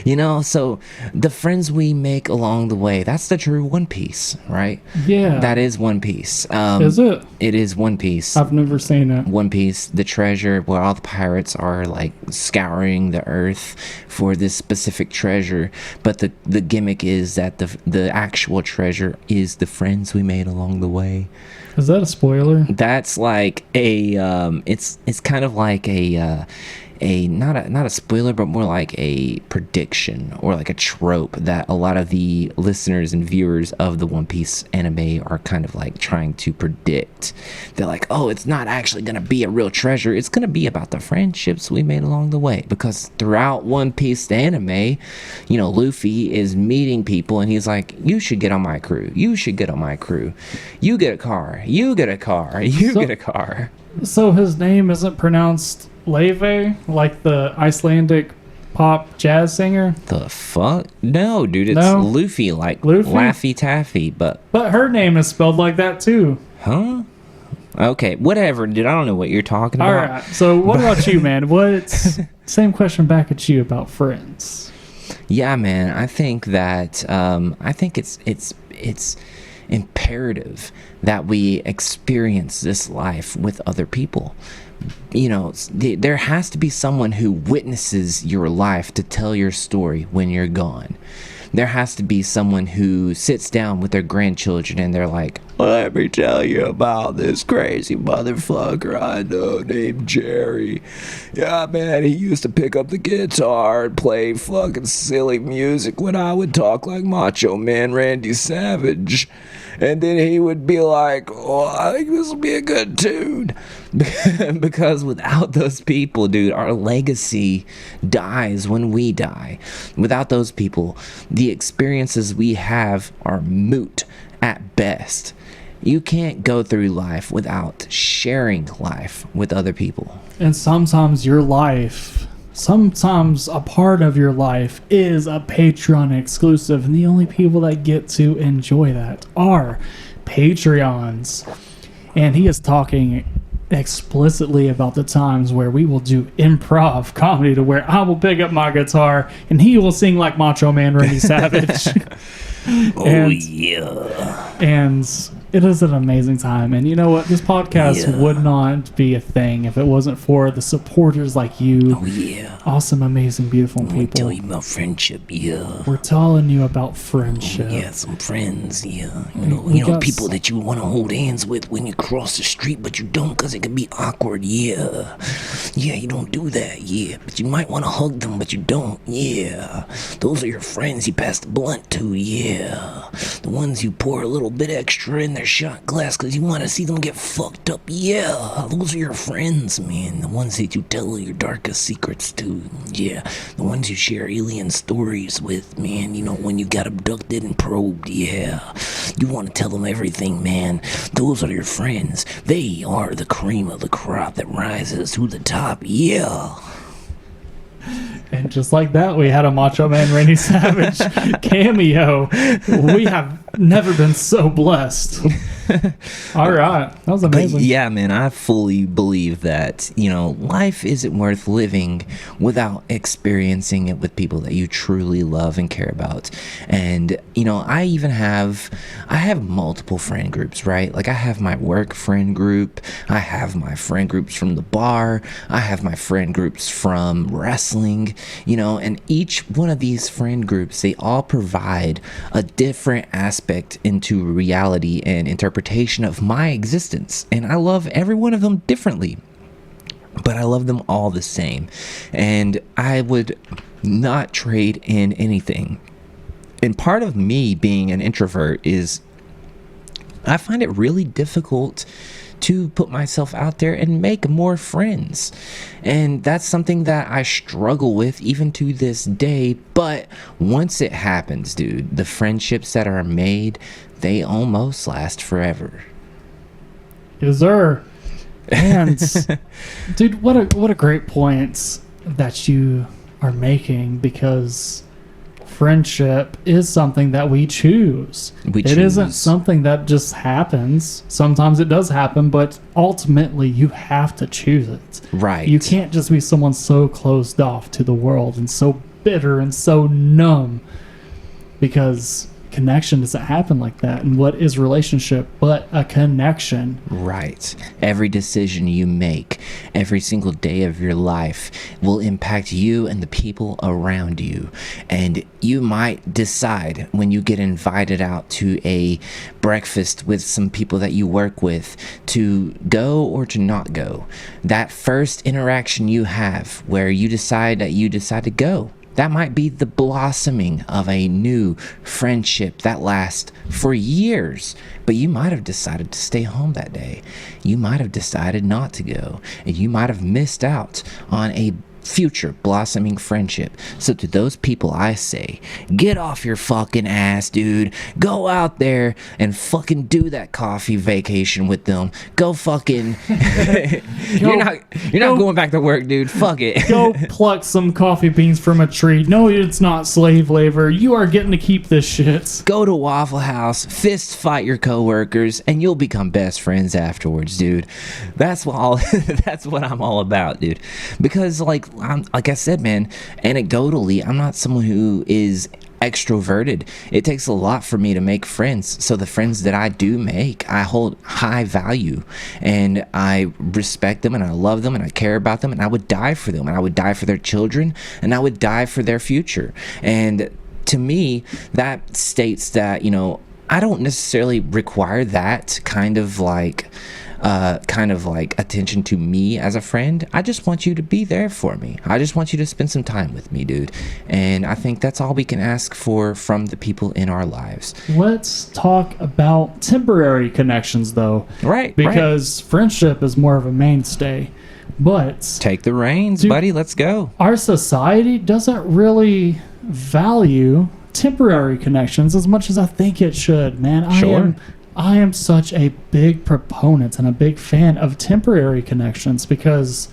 you know, so the friends we make along the way, that's the true One Piece, right? Yeah. That is One Piece. Is it? It is One Piece. I've never seen it. One Piece, the treasure, where all the pirates are like scouring the earth for this specific treasure, but the gimmick is that the actual treasure is the friends we made along the way. Is that a spoiler? That's like a it's kind of like a not a spoiler, but more like a prediction or like a trope that a lot of the listeners and viewers of the One Piece anime are kind of like trying to predict. They're like, oh, it's not actually gonna be a real treasure, it's gonna be about the friendships we made along the way. Because throughout One Piece the anime, you know, Luffy is meeting people and he's like, you should get on my crew, you should get on my crew, you get a car, you get a car, you get a car. So his name isn't pronounced Leve, like the Icelandic pop jazz singer? The fuck? No, dude, it's No? Luffy, like Luffy? Laffy Taffy, but her name is spelled like that too. huh? Okay, whatever, dude. I don't know what you're talking All about. right. So what about you, man? What's same question back at you about friends? Yeah, man. I think that I think it's imperative that we experience this life with other people. You know, there has to be someone who witnesses your life to tell your story when you're gone. There has to be someone who sits down with their grandchildren and they're like, let me tell you about this crazy motherfucker I know named Jerry. Yeah, man, he used to pick up the guitar and play fucking silly music when I would talk like Macho Man Randy Savage. And then he would be like, oh, I think this will be a good tune. Because without those people, dude, our legacy dies when we die. Without those people, the experiences we have are moot at best. You can't go through life without sharing life with other people. And sometimes a part of your life is a Patreon exclusive, and the only people that get to enjoy that are Patreons. And he is talking explicitly about the times where we will do improv comedy, to where I will pick up my guitar and he will sing like Macho Man Randy Savage. And it is an amazing time. And you know what? This podcast would not be a thing if it wasn't for the supporters like you. Awesome, amazing, beautiful people. Tell you about friendship, We're telling you about friendship. some friends, You know, people that you want to hold hands with when you cross the street, but you don't because it can be awkward, you don't do that, but you might want to hug them, but you don't, Those are your friends you pass the blunt to, The ones you pour a little bit extra in their shot glass because you want to see them get fucked up, Those are your friends, man. The ones that you tell your darkest secrets to, The ones you share alien stories with, man. You know, when you got abducted and probed, You want to tell them everything, man. Those are your friends. They are the cream of the crop that rises to the top, And just like that, we had a Macho Man Randy Savage cameo. We have never been so blessed. All right. That was amazing. But yeah, man, I fully believe that, you know, life isn't worth living without experiencing it with people that you truly love and care about. And, you know, I have multiple friend groups, right? Like I have my work friend group. I have my friend groups from the bar. I have my friend groups from wrestling, you know, and each one of these friend groups, they all provide a different aspect into reality and interpretation of my existence, and I love every one of them differently, but I love them all the same, and I would not trade in anything. And part of me being an introvert is I find it really difficult to put myself out there and make more friends. And that's something that I struggle with even to this day. But once it happens, dude, the friendships that are made, they almost last forever. Yes, sir. And dude, what a great point that you are making, because friendship is something that we choose. It isn't something that just happens. Sometimes it does happen, but ultimately you have to choose it. Right. You can't just be someone so closed off to the world and so bitter and so numb because connection doesn't happen like that. And what is relationship but a connection? Right. Every decision you make, every single day of your life will impact you and the people around you. And you might decide when you get invited out to a breakfast with some people that you work with to go or to not go. That first interaction you have where you decide to go, that might be the blossoming of a new friendship that lasts for years. But you might have decided to stay home that day. You might have decided not to go. And you might have missed out on a future blossoming friendship. So to those people, I say, get off your fucking ass, dude. Go out there and fucking do that coffee vacation with them. Go fucking you're not going back to work, dude. Fuck it. Go pluck some coffee beans from a tree. No, it's not slave labor. You are getting to keep this shit. Go to Waffle House, fist fight your coworkers, and you'll become best friends afterwards, dude. That's what I'm all about, dude. Because like I said, man, anecdotally, I'm not someone who is extroverted. It takes a lot for me to make friends. So the friends that I do make, I hold high value, and I respect them, and I love them, and I care about them, and I would die for them, and I would die for their children, and I would die for their future. And to me, that states that, I don't necessarily require that kind of like attention to me as a friend. I just want you to be there for me. I just want you to spend some time with me, dude. And I think that's all we can ask for from the people in our lives. Let's talk about temporary connections, though. Right. Because friendship is more of a mainstay. But take the reins, dude, buddy. Let's go. Our society doesn't really value temporary connections as much as I think it should, man. Sure. I am such a big proponent and a big fan of temporary connections because,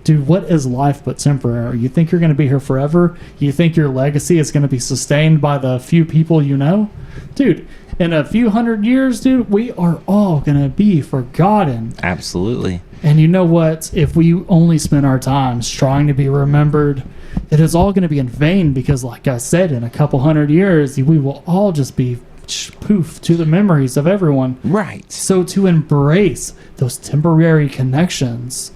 dude, what is life but temporary? You think you're going to be here forever? You think your legacy is going to be sustained by the few people you know? Dude, in a few hundred years, dude, we are all going to be forgotten. Absolutely. And you know what? If we only spend our times trying to be remembered, it is all going to be in vain because, like I said, in a couple hundred years, we will all just be poof to the memories of everyone. Right. So to embrace those temporary connections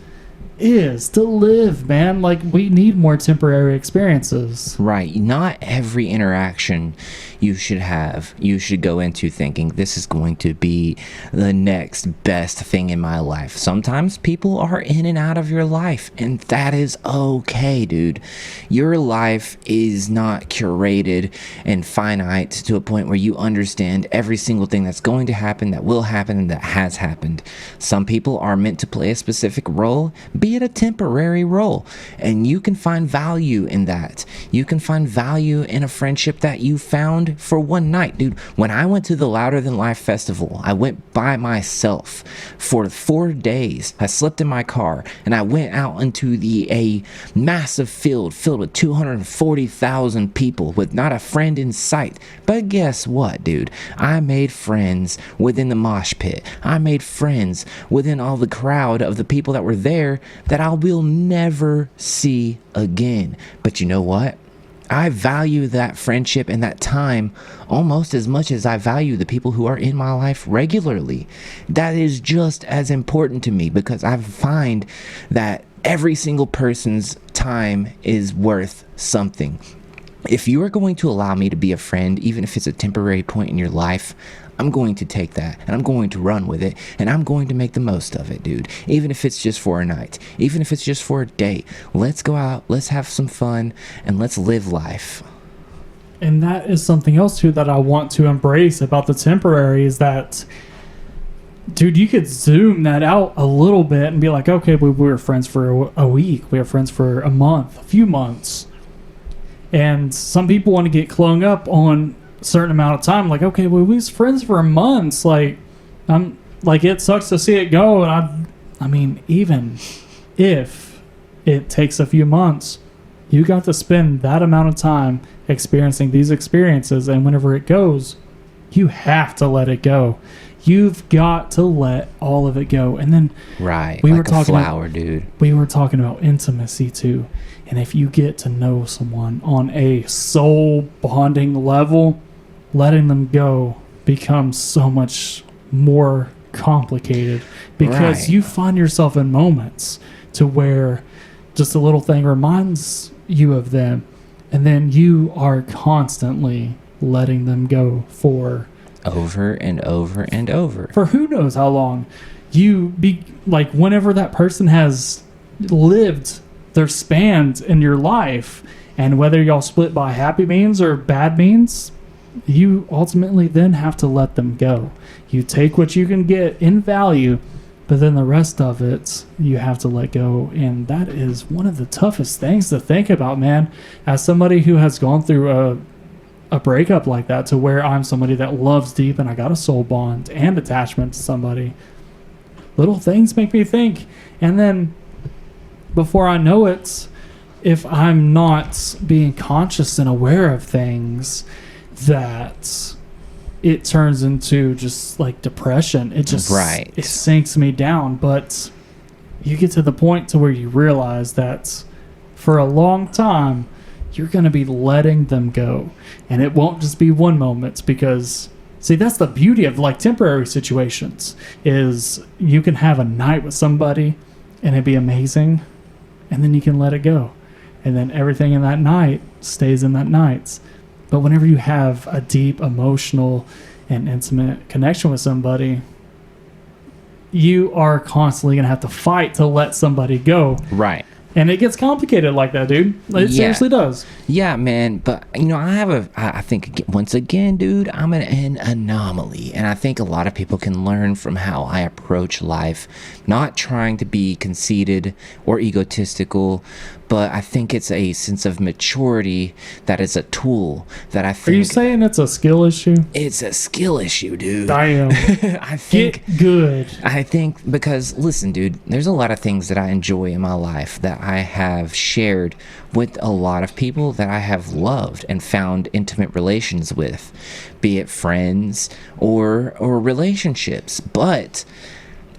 is to live, man. Like, we need more temporary experiences. Right. Not every interaction you should have, you should go into thinking this is going to be the next best thing in my life. Sometimes people are in and out of your life, and that is okay, dude. Your life is not curated and finite to a point where you understand every single thing that's going to happen, that will happen, and that has happened. Some people are meant to play a specific role, be it a temporary role, and you can find value in that. You can find value in a friendship that you found for one night, dude. When I went to the Louder Than Life festival, I went by myself for 4 days. I slept in my car and I went out into a massive field filled with 240,000 people with not a friend in sight. But guess what, dude? I made friends within the mosh pit. I made friends within all the crowd of the people that were there that I will never see again. But you know what? I value that friendship and that time almost as much as I value the people who are in my life regularly. That is just as important to me because I find that every single person's time is worth something. If you are going to allow me to be a friend, even if it's a temporary point in your life, I'm going to take that and I'm going to run with it and I'm going to make the most of it, dude. Even if it's just for a night, even if it's just for a day, let's go out, let's have some fun, and let's live life. And that is something else too that I want to embrace about the temporary is that, dude, you could zoom that out a little bit and be like, okay, we were friends for a week, we were friends for a month, a few months. And some people want to get clung up on certain amount of time, like, okay, well, we was friends for months, like, I'm like, it sucks to see it go. And I mean, even if it takes a few months, you got to spend that amount of time experiencing these experiences, and whenever it goes, you have to let it go. You've got to let all of it go. And then right, we like were talking a flower, about, dude. We were talking about intimacy too. And if you get to know someone on a soul bonding level, letting them go becomes so much more complicated because Right. you find yourself in moments to where just a little thing reminds you of them, and then you are constantly letting them go for Over and over and over. who knows how long. You be like, whenever that person has lived their spans in your life, and whether y'all split by happy means or bad means, you ultimately then have to let them go. You take what you can get in value, but then the rest of it you have to let go. And that is one of the toughest things to think about, man. As somebody who has gone through a breakup like that, to where I'm somebody that loves deep and I got a soul bond and attachment to somebody, little things make me think. And then before I know it, if I'm not being conscious and aware of things, that it turns into just like depression. It just Right. it sinks me down. But you get to the point to where you realize that for a long time you're going to be letting them go, and it won't just be one moment. Because see, that's the beauty of like temporary situations, is you can have a night with somebody and it'd be amazing, and then you can let it go, and then everything in that night stays in that night. But whenever you have a deep emotional and intimate connection with somebody, you are constantly going to have to fight to let somebody go. Right. And it gets complicated like that, dude. It seriously does. Yeah, man. But, I think, once again, dude, I'm an anomaly. And I think a lot of people can learn from how I approach life, not trying to be conceited or egotistical, but I think it's a sense of maturity that is a tool that I think... Are you saying it's a skill issue? It's a skill issue, dude. Damn. I think... Get good. I think because, listen, dude, there's a lot of things that I enjoy in my life that I have shared with a lot of people that I have loved and found intimate relations with, be it friends or relationships. But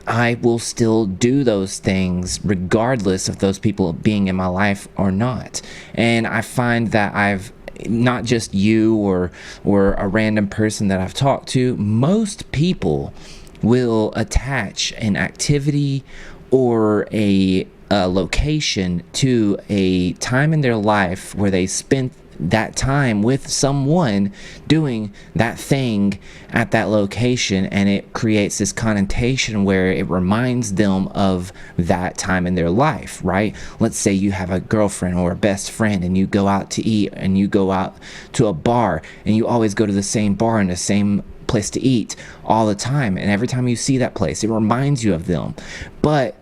I will still do those things regardless of those people being in my life or not. And I find that I've not just you or a random person that I've talked to, most people will attach an activity or a location to a time in their life where they spent that time with someone doing that thing at that location, and it creates this connotation where it reminds them of that time in their life, right? Let's say you have a girlfriend or a best friend and you go out to eat, and you go out to a bar, and you always go to the same bar and the same place to eat all the time, and every time you see that place it reminds you of them. But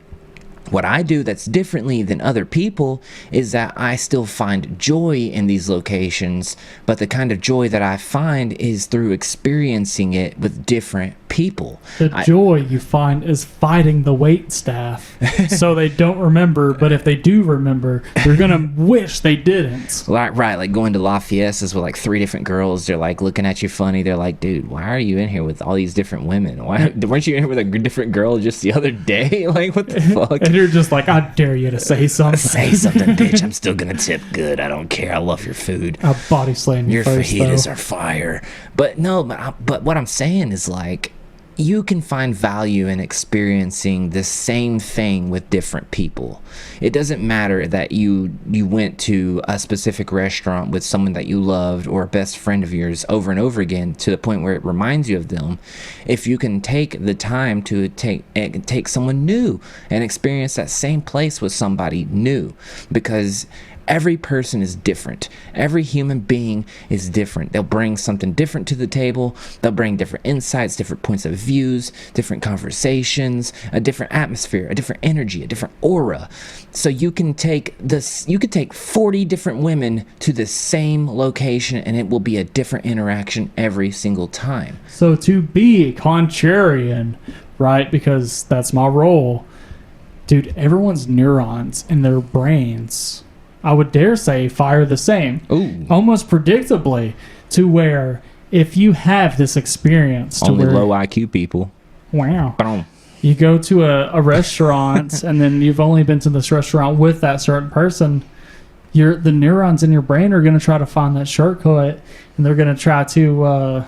what I do that's differently than other people is that I still find joy in these locations, but the kind of joy that I find is through experiencing it with different people. The joy you find is fighting the wait staff so they don't remember, but if they do remember, they're going to wish they didn't. Right, like going to La Fiestas with like 3 different girls. They're like looking at you funny. They're like, dude, why are you in here with all these different women? Why weren't you in here with a different girl just the other day? Like, what the fuck? And you're just like, I dare you to say something. Say something, bitch. I'm still gonna tip good. I don't care. I love your food. I'll body slam you Your first, fajitas though. are fire. But no, but what I'm saying is, like, you can find value in experiencing the same thing with different people. It doesn't matter that you went to a specific restaurant with someone that you loved or a best friend of yours over and over again to the point where it reminds you of them. If you can take the time to take someone new and experience that same place with somebody new, because every person is different. Every human being is different. They'll bring something different to the table. They'll bring different insights, different points of views, different conversations, a different atmosphere, a different energy, a different aura. So you can take 40 different women to the same location, and it will be a different interaction every single time. So to be contrarian, right, because that's my role, dude, everyone's neurons in their brains, I would dare say, fire the same. Ooh. Almost predictably, to where if you have this experience to Only where, low IQ people. wow, Boom. you go to a restaurant and then you've only been to this restaurant with that certain person, the neurons in your brain are going to try to find that shortcut, and they're going to try to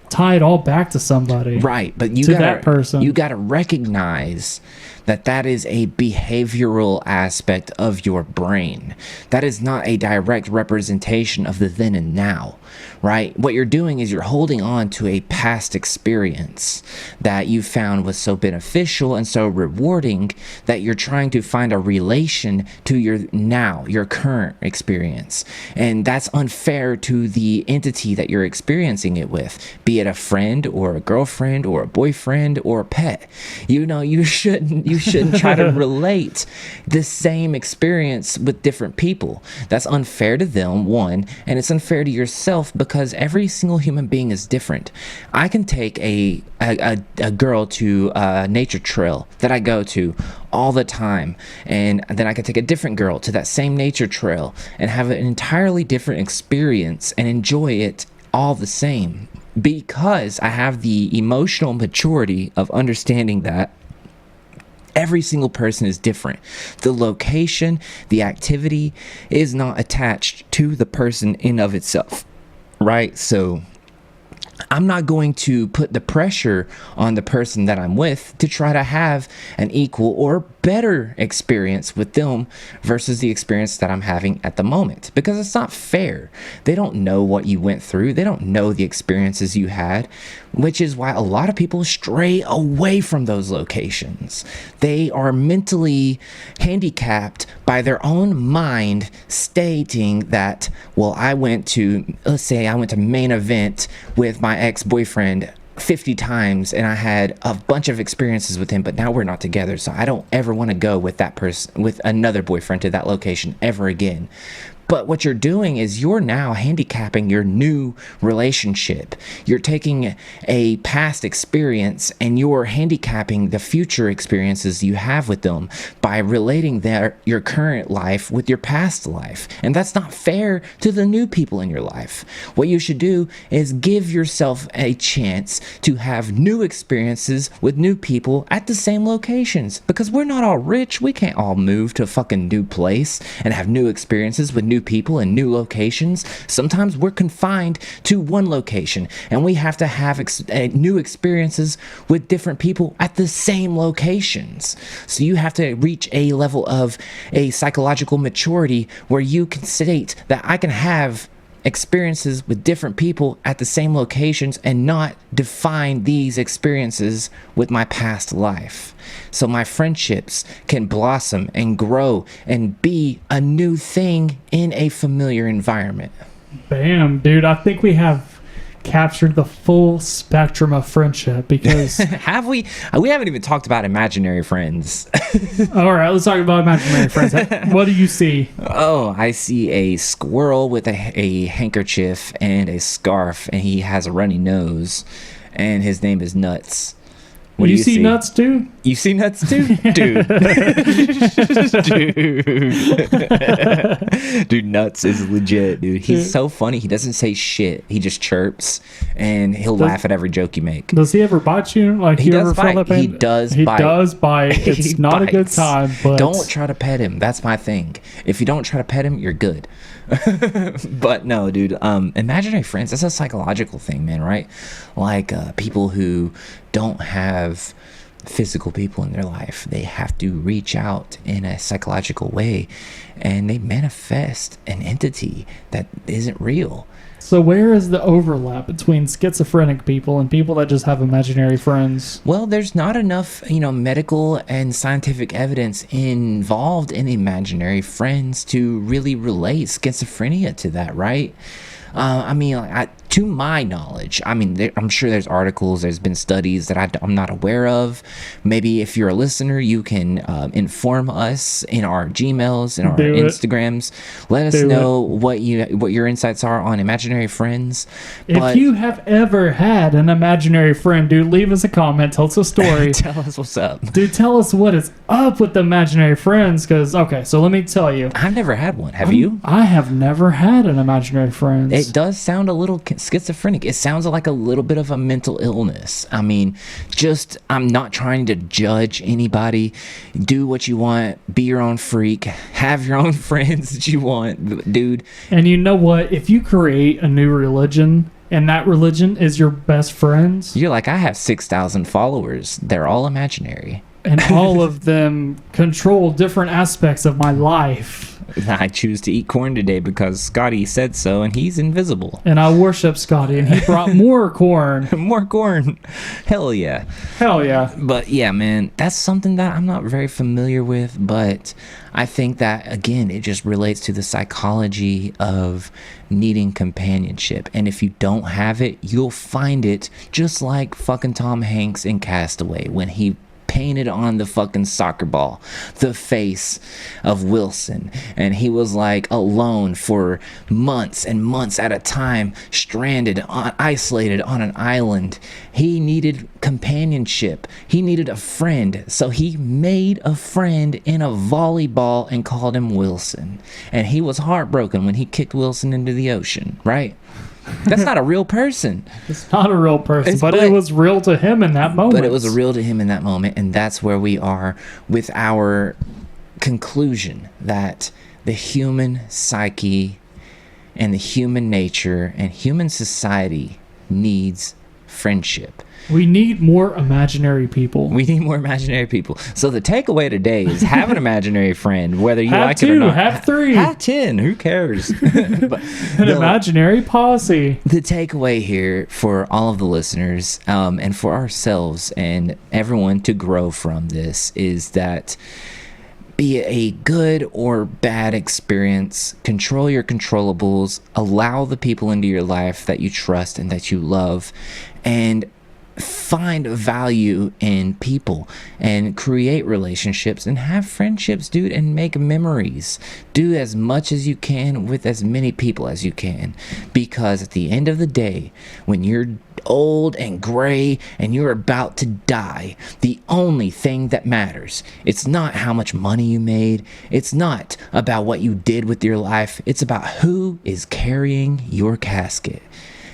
tie it all back to somebody. Right, but that person. You got to recognize that is a behavioral aspect of your brain. That is not a direct representation of the then and now, right? What you're doing is you're holding on to a past experience that you found was so beneficial and so rewarding that you're trying to find a relation to your current experience. And that's unfair to the entity that you're experiencing it with, be it a friend or a girlfriend or a boyfriend or a pet. You shouldn't try to relate the same experience with different people. That's unfair to them, one, and it's unfair to yourself because every single human being is different. I can take a girl to a nature trail that I go to all the time, and then I can take a different girl to that same nature trail and have an entirely different experience and enjoy it all the same, because I have the emotional maturity of understanding that every single person is different. The location, the activity is not attached to the person in of itself, right? So I'm not going to put the pressure on the person that I'm with to try to have an equal or better experience with them versus the experience that I'm having at the moment, because it's not fair. They don't know what you went through. They don't know the experiences you had, which is why a lot of people stray away from those locations. They are mentally handicapped by their own mind stating that, well, let's say I went to main event with my ex-boyfriend 50 times and I had a bunch of experiences with him, but now we're not together, so I don't ever want to go with that person, with another boyfriend, to that location ever again. But what you're doing is you're now handicapping your new relationship. You're taking a past experience and you're handicapping the future experiences you have with them by relating your current life with your past life. And that's not fair to the new people in your life. What you should do is give yourself a chance to have new experiences with new people at the same locations. Because we're not all rich. We can't all move to a fucking new place and have new experiences with new people in new locations. Sometimes we're confined to one location and we have to have new experiences with different people at the same locations. So you have to reach a level of a psychological maturity where you can state that I can have experiences with different people at the same locations and not define these experiences with my past life. So my friendships can blossom and grow and be a new thing in a familiar environment. Bam, dude. I think we have captured the full spectrum of friendship, because have we haven't even talked about imaginary friends. All right, let's talk about imaginary friends. What do you see? Oh, I see a squirrel with a handkerchief and a scarf, and he has a runny nose, and his name is Nuts. What do you see? Nuts too? You see Nuts too? Dude. Dude, Nuts is legit, dude. He's so funny. He doesn't say shit. He just chirps, and he'll laugh at every joke you make. Does he ever bite you? Like, he does bite. He does bite. He does bite. It's not a good time, but don't try to pet him. That's my thing. If you don't try to pet him, you're good. But no, dude, imaginary friends, that's a psychological thing, man, right? Like people who don't have physical people in their life, they have to reach out in a psychological way and they manifest an entity that isn't real. So where is the overlap between schizophrenic people and people that just have imaginary friends? Well, there's not enough, medical and scientific evidence involved in imaginary friends to really relate schizophrenia to that, right? To my knowledge, I'm sure there's articles, there's been studies that I'm not aware of. Maybe if you're a listener, you can inform us in our Gmails, in our Instagrams. Let us know what your insights are on imaginary friends. If you have ever had an imaginary friend, dude, leave us a comment. Tell us a story. Tell us what's up. Dude, tell us what is up with the imaginary friends. Because, okay, so let me tell you. I've never had one. Have you? I have never had an imaginary friend. It does sound a little schizophrenic. It sounds like a little bit of a mental illness. I mean, I'm not trying to judge anybody. Do what you want. Be your own freak. Have your own friends that you want, dude. And you know what? If you create a new religion and that religion is your best friends, You're like, I have 6,000 followers. They're all imaginary. and all of them control different aspects of my life, I choose to eat corn today because Scotty said so, and he's invisible. and I worship Scotty, and he brought more corn. More corn. Hell yeah. Hell yeah. But yeah, man, that's something that I'm not very familiar with, but I think that, again, it just relates to the psychology of needing companionship. And if you don't have it, you'll find it, just like fucking Tom Hanks in Castaway when he painted on the fucking soccer ball the face of Wilson, and he was like alone for months and months at a time, isolated on an island. He needed companionship. He needed a friend, so he made a friend in a volleyball and called him Wilson, and he was heartbroken when he kicked Wilson into the ocean, right? That's not a real person. It's not a real person, but it was real to him in that moment. But it was real to him in that moment, and that's where we are with our conclusion that the human psyche and the human nature and human society needs friendship. We need more imaginary people. We need more imaginary people. So the takeaway today is have an imaginary friend, whether you Have like it or two, not. have three. Have 10. Who cares? But An imaginary posse. the takeaway here for all of the listeners, and for ourselves and everyone to grow from this, is that be it a good or bad experience, control your controllables, allow the people into your life that you trust and that you love, and find value in people and create relationships and have friendships, dude, and make memories. Do as much as you can with as many people as you can, because at the end of the day, when you're old and gray and you're about to die, the only thing that matters, it's not how much money you made, it's not about what you did with your life, it's about who is carrying your casket.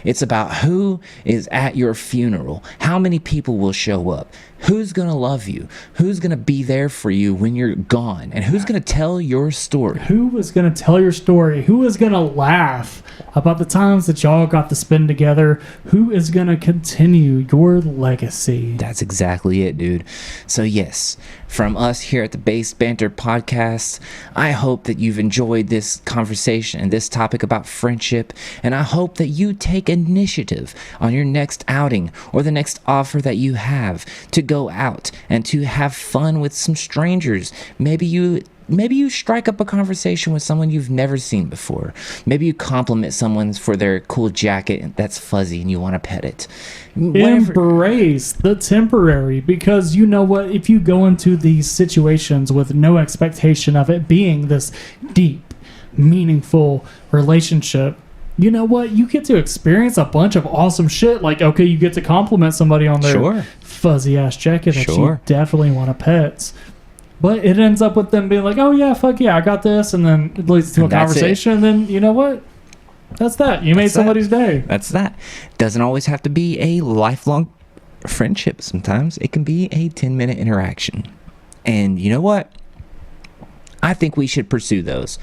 It's about who is at your funeral. How many people will show up? Who's going to love you? Who's going to be there for you when you're gone? And who's going to tell your story? Who is going to tell your story? Who is going to laugh about the times that y'all got to spend together? Who is going to continue your legacy? That's exactly it, dude. So yes, from us here at the Base Banter Podcast, I hope that you've enjoyed this conversation and this topic about friendship, and I hope that you take initiative on your next outing or the next offer that you have to go out and to have fun with some strangers. Maybe you strike up a conversation with someone you've never seen before. Maybe you compliment someone for their cool jacket that's fuzzy and you want to pet it. Embrace the temporary, because you know what? If you go into these situations with no expectation of it being this deep, meaningful relationship, you know what? You get to experience a bunch of awesome shit. Like, okay, you get to compliment somebody on their fuzzy ass jacket that you definitely want to pet. But it ends up with them being like, oh yeah, fuck yeah, I got this. And then it leads to a conversation. And then, you know what? That's that. You made somebody's day. That's that. Doesn't always have to be a lifelong friendship. Sometimes it can be a 10-minute interaction. And you know what? I think we should pursue those.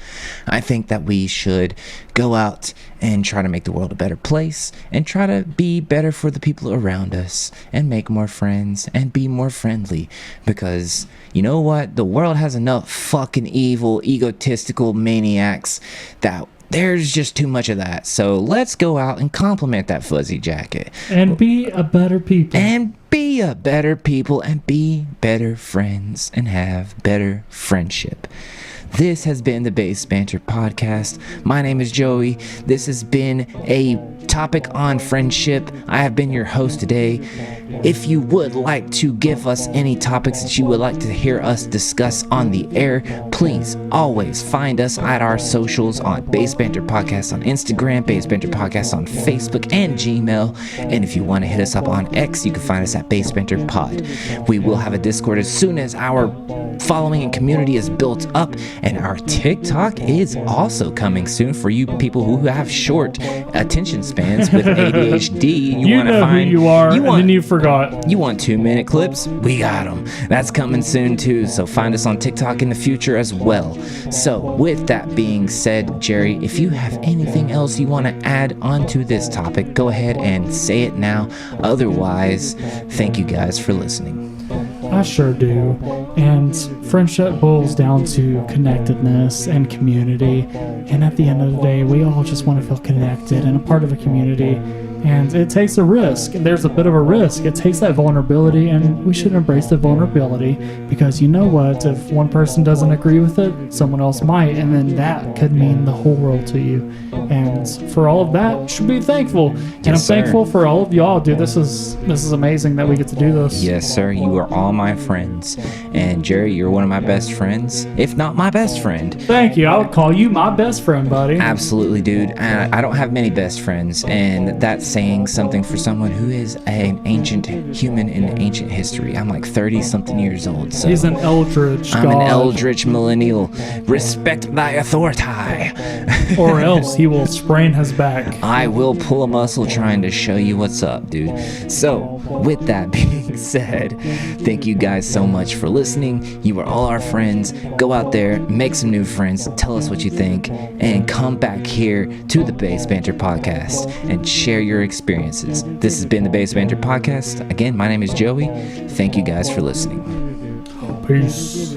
I think that we should go out and try to make the world a better place and try to be better for the people around us and make more friends and be more friendly, because you know what? The world has enough fucking evil, egotistical maniacs that there's just too much of that. So let's go out and compliment that fuzzy jacket. And be a better people. And be a better people and be better friends and have better friendship. This has been the Base Banter Podcast. My name is Joey. This has been a topic on friendship. I have been your host today. If you would like to give us any topics that you would like to hear us discuss on the air, please always find us at our socials on Base Banter Podcast on Instagram, Base Banter Podcast on Facebook and Gmail. And if you want to hit us up on X, you can find us at Base Banter Pod. We will have a Discord as soon as our following and community is built up, and our TikTok is also coming soon for you people who have short attention spans with ADHD. You know who you are, and then you forgot. You want 2-minute clips? We got them. That's coming soon too, so find us on TikTok in the future as well. So with that being said, Jerry, if you have anything else you want to add onto this topic, go ahead and say it now. Otherwise, thank you guys for listening. I sure do. And friendship boils down to connectedness and community. And at the end of the day, we all just want to feel connected and a part of a community. And it takes a risk. There's a bit of a risk. It takes that vulnerability, and we should embrace the vulnerability, because you know what? If one person doesn't agree with it, someone else might, and then that could mean the whole world to you. And for all of that, you should be thankful. And I'm thankful for all of y'all, dude. This is amazing that we get to do this. Yes, sir. You are all my friends. And Jerry, you're one of my best friends, if not my best friend. Thank you. I would call you my best friend, buddy. Absolutely, dude. I don't have many best friends, and that's saying something for someone who is an ancient human in ancient history. I'm like 30-something years old. So he's an eldritch I'm god. an eldritch millennial. Respect thy authority. Or else he will sprain his back. I will pull a muscle trying to show you what's up, dude. So, with that being said, thank you guys so much for listening. You are all our friends. Go out there, make some new friends, tell us what you think, and come back here to the Base Banter Podcast and share your experiences. This has been the Base Banter Podcast. Again, my name is Joey. Thank you guys for listening. Peace.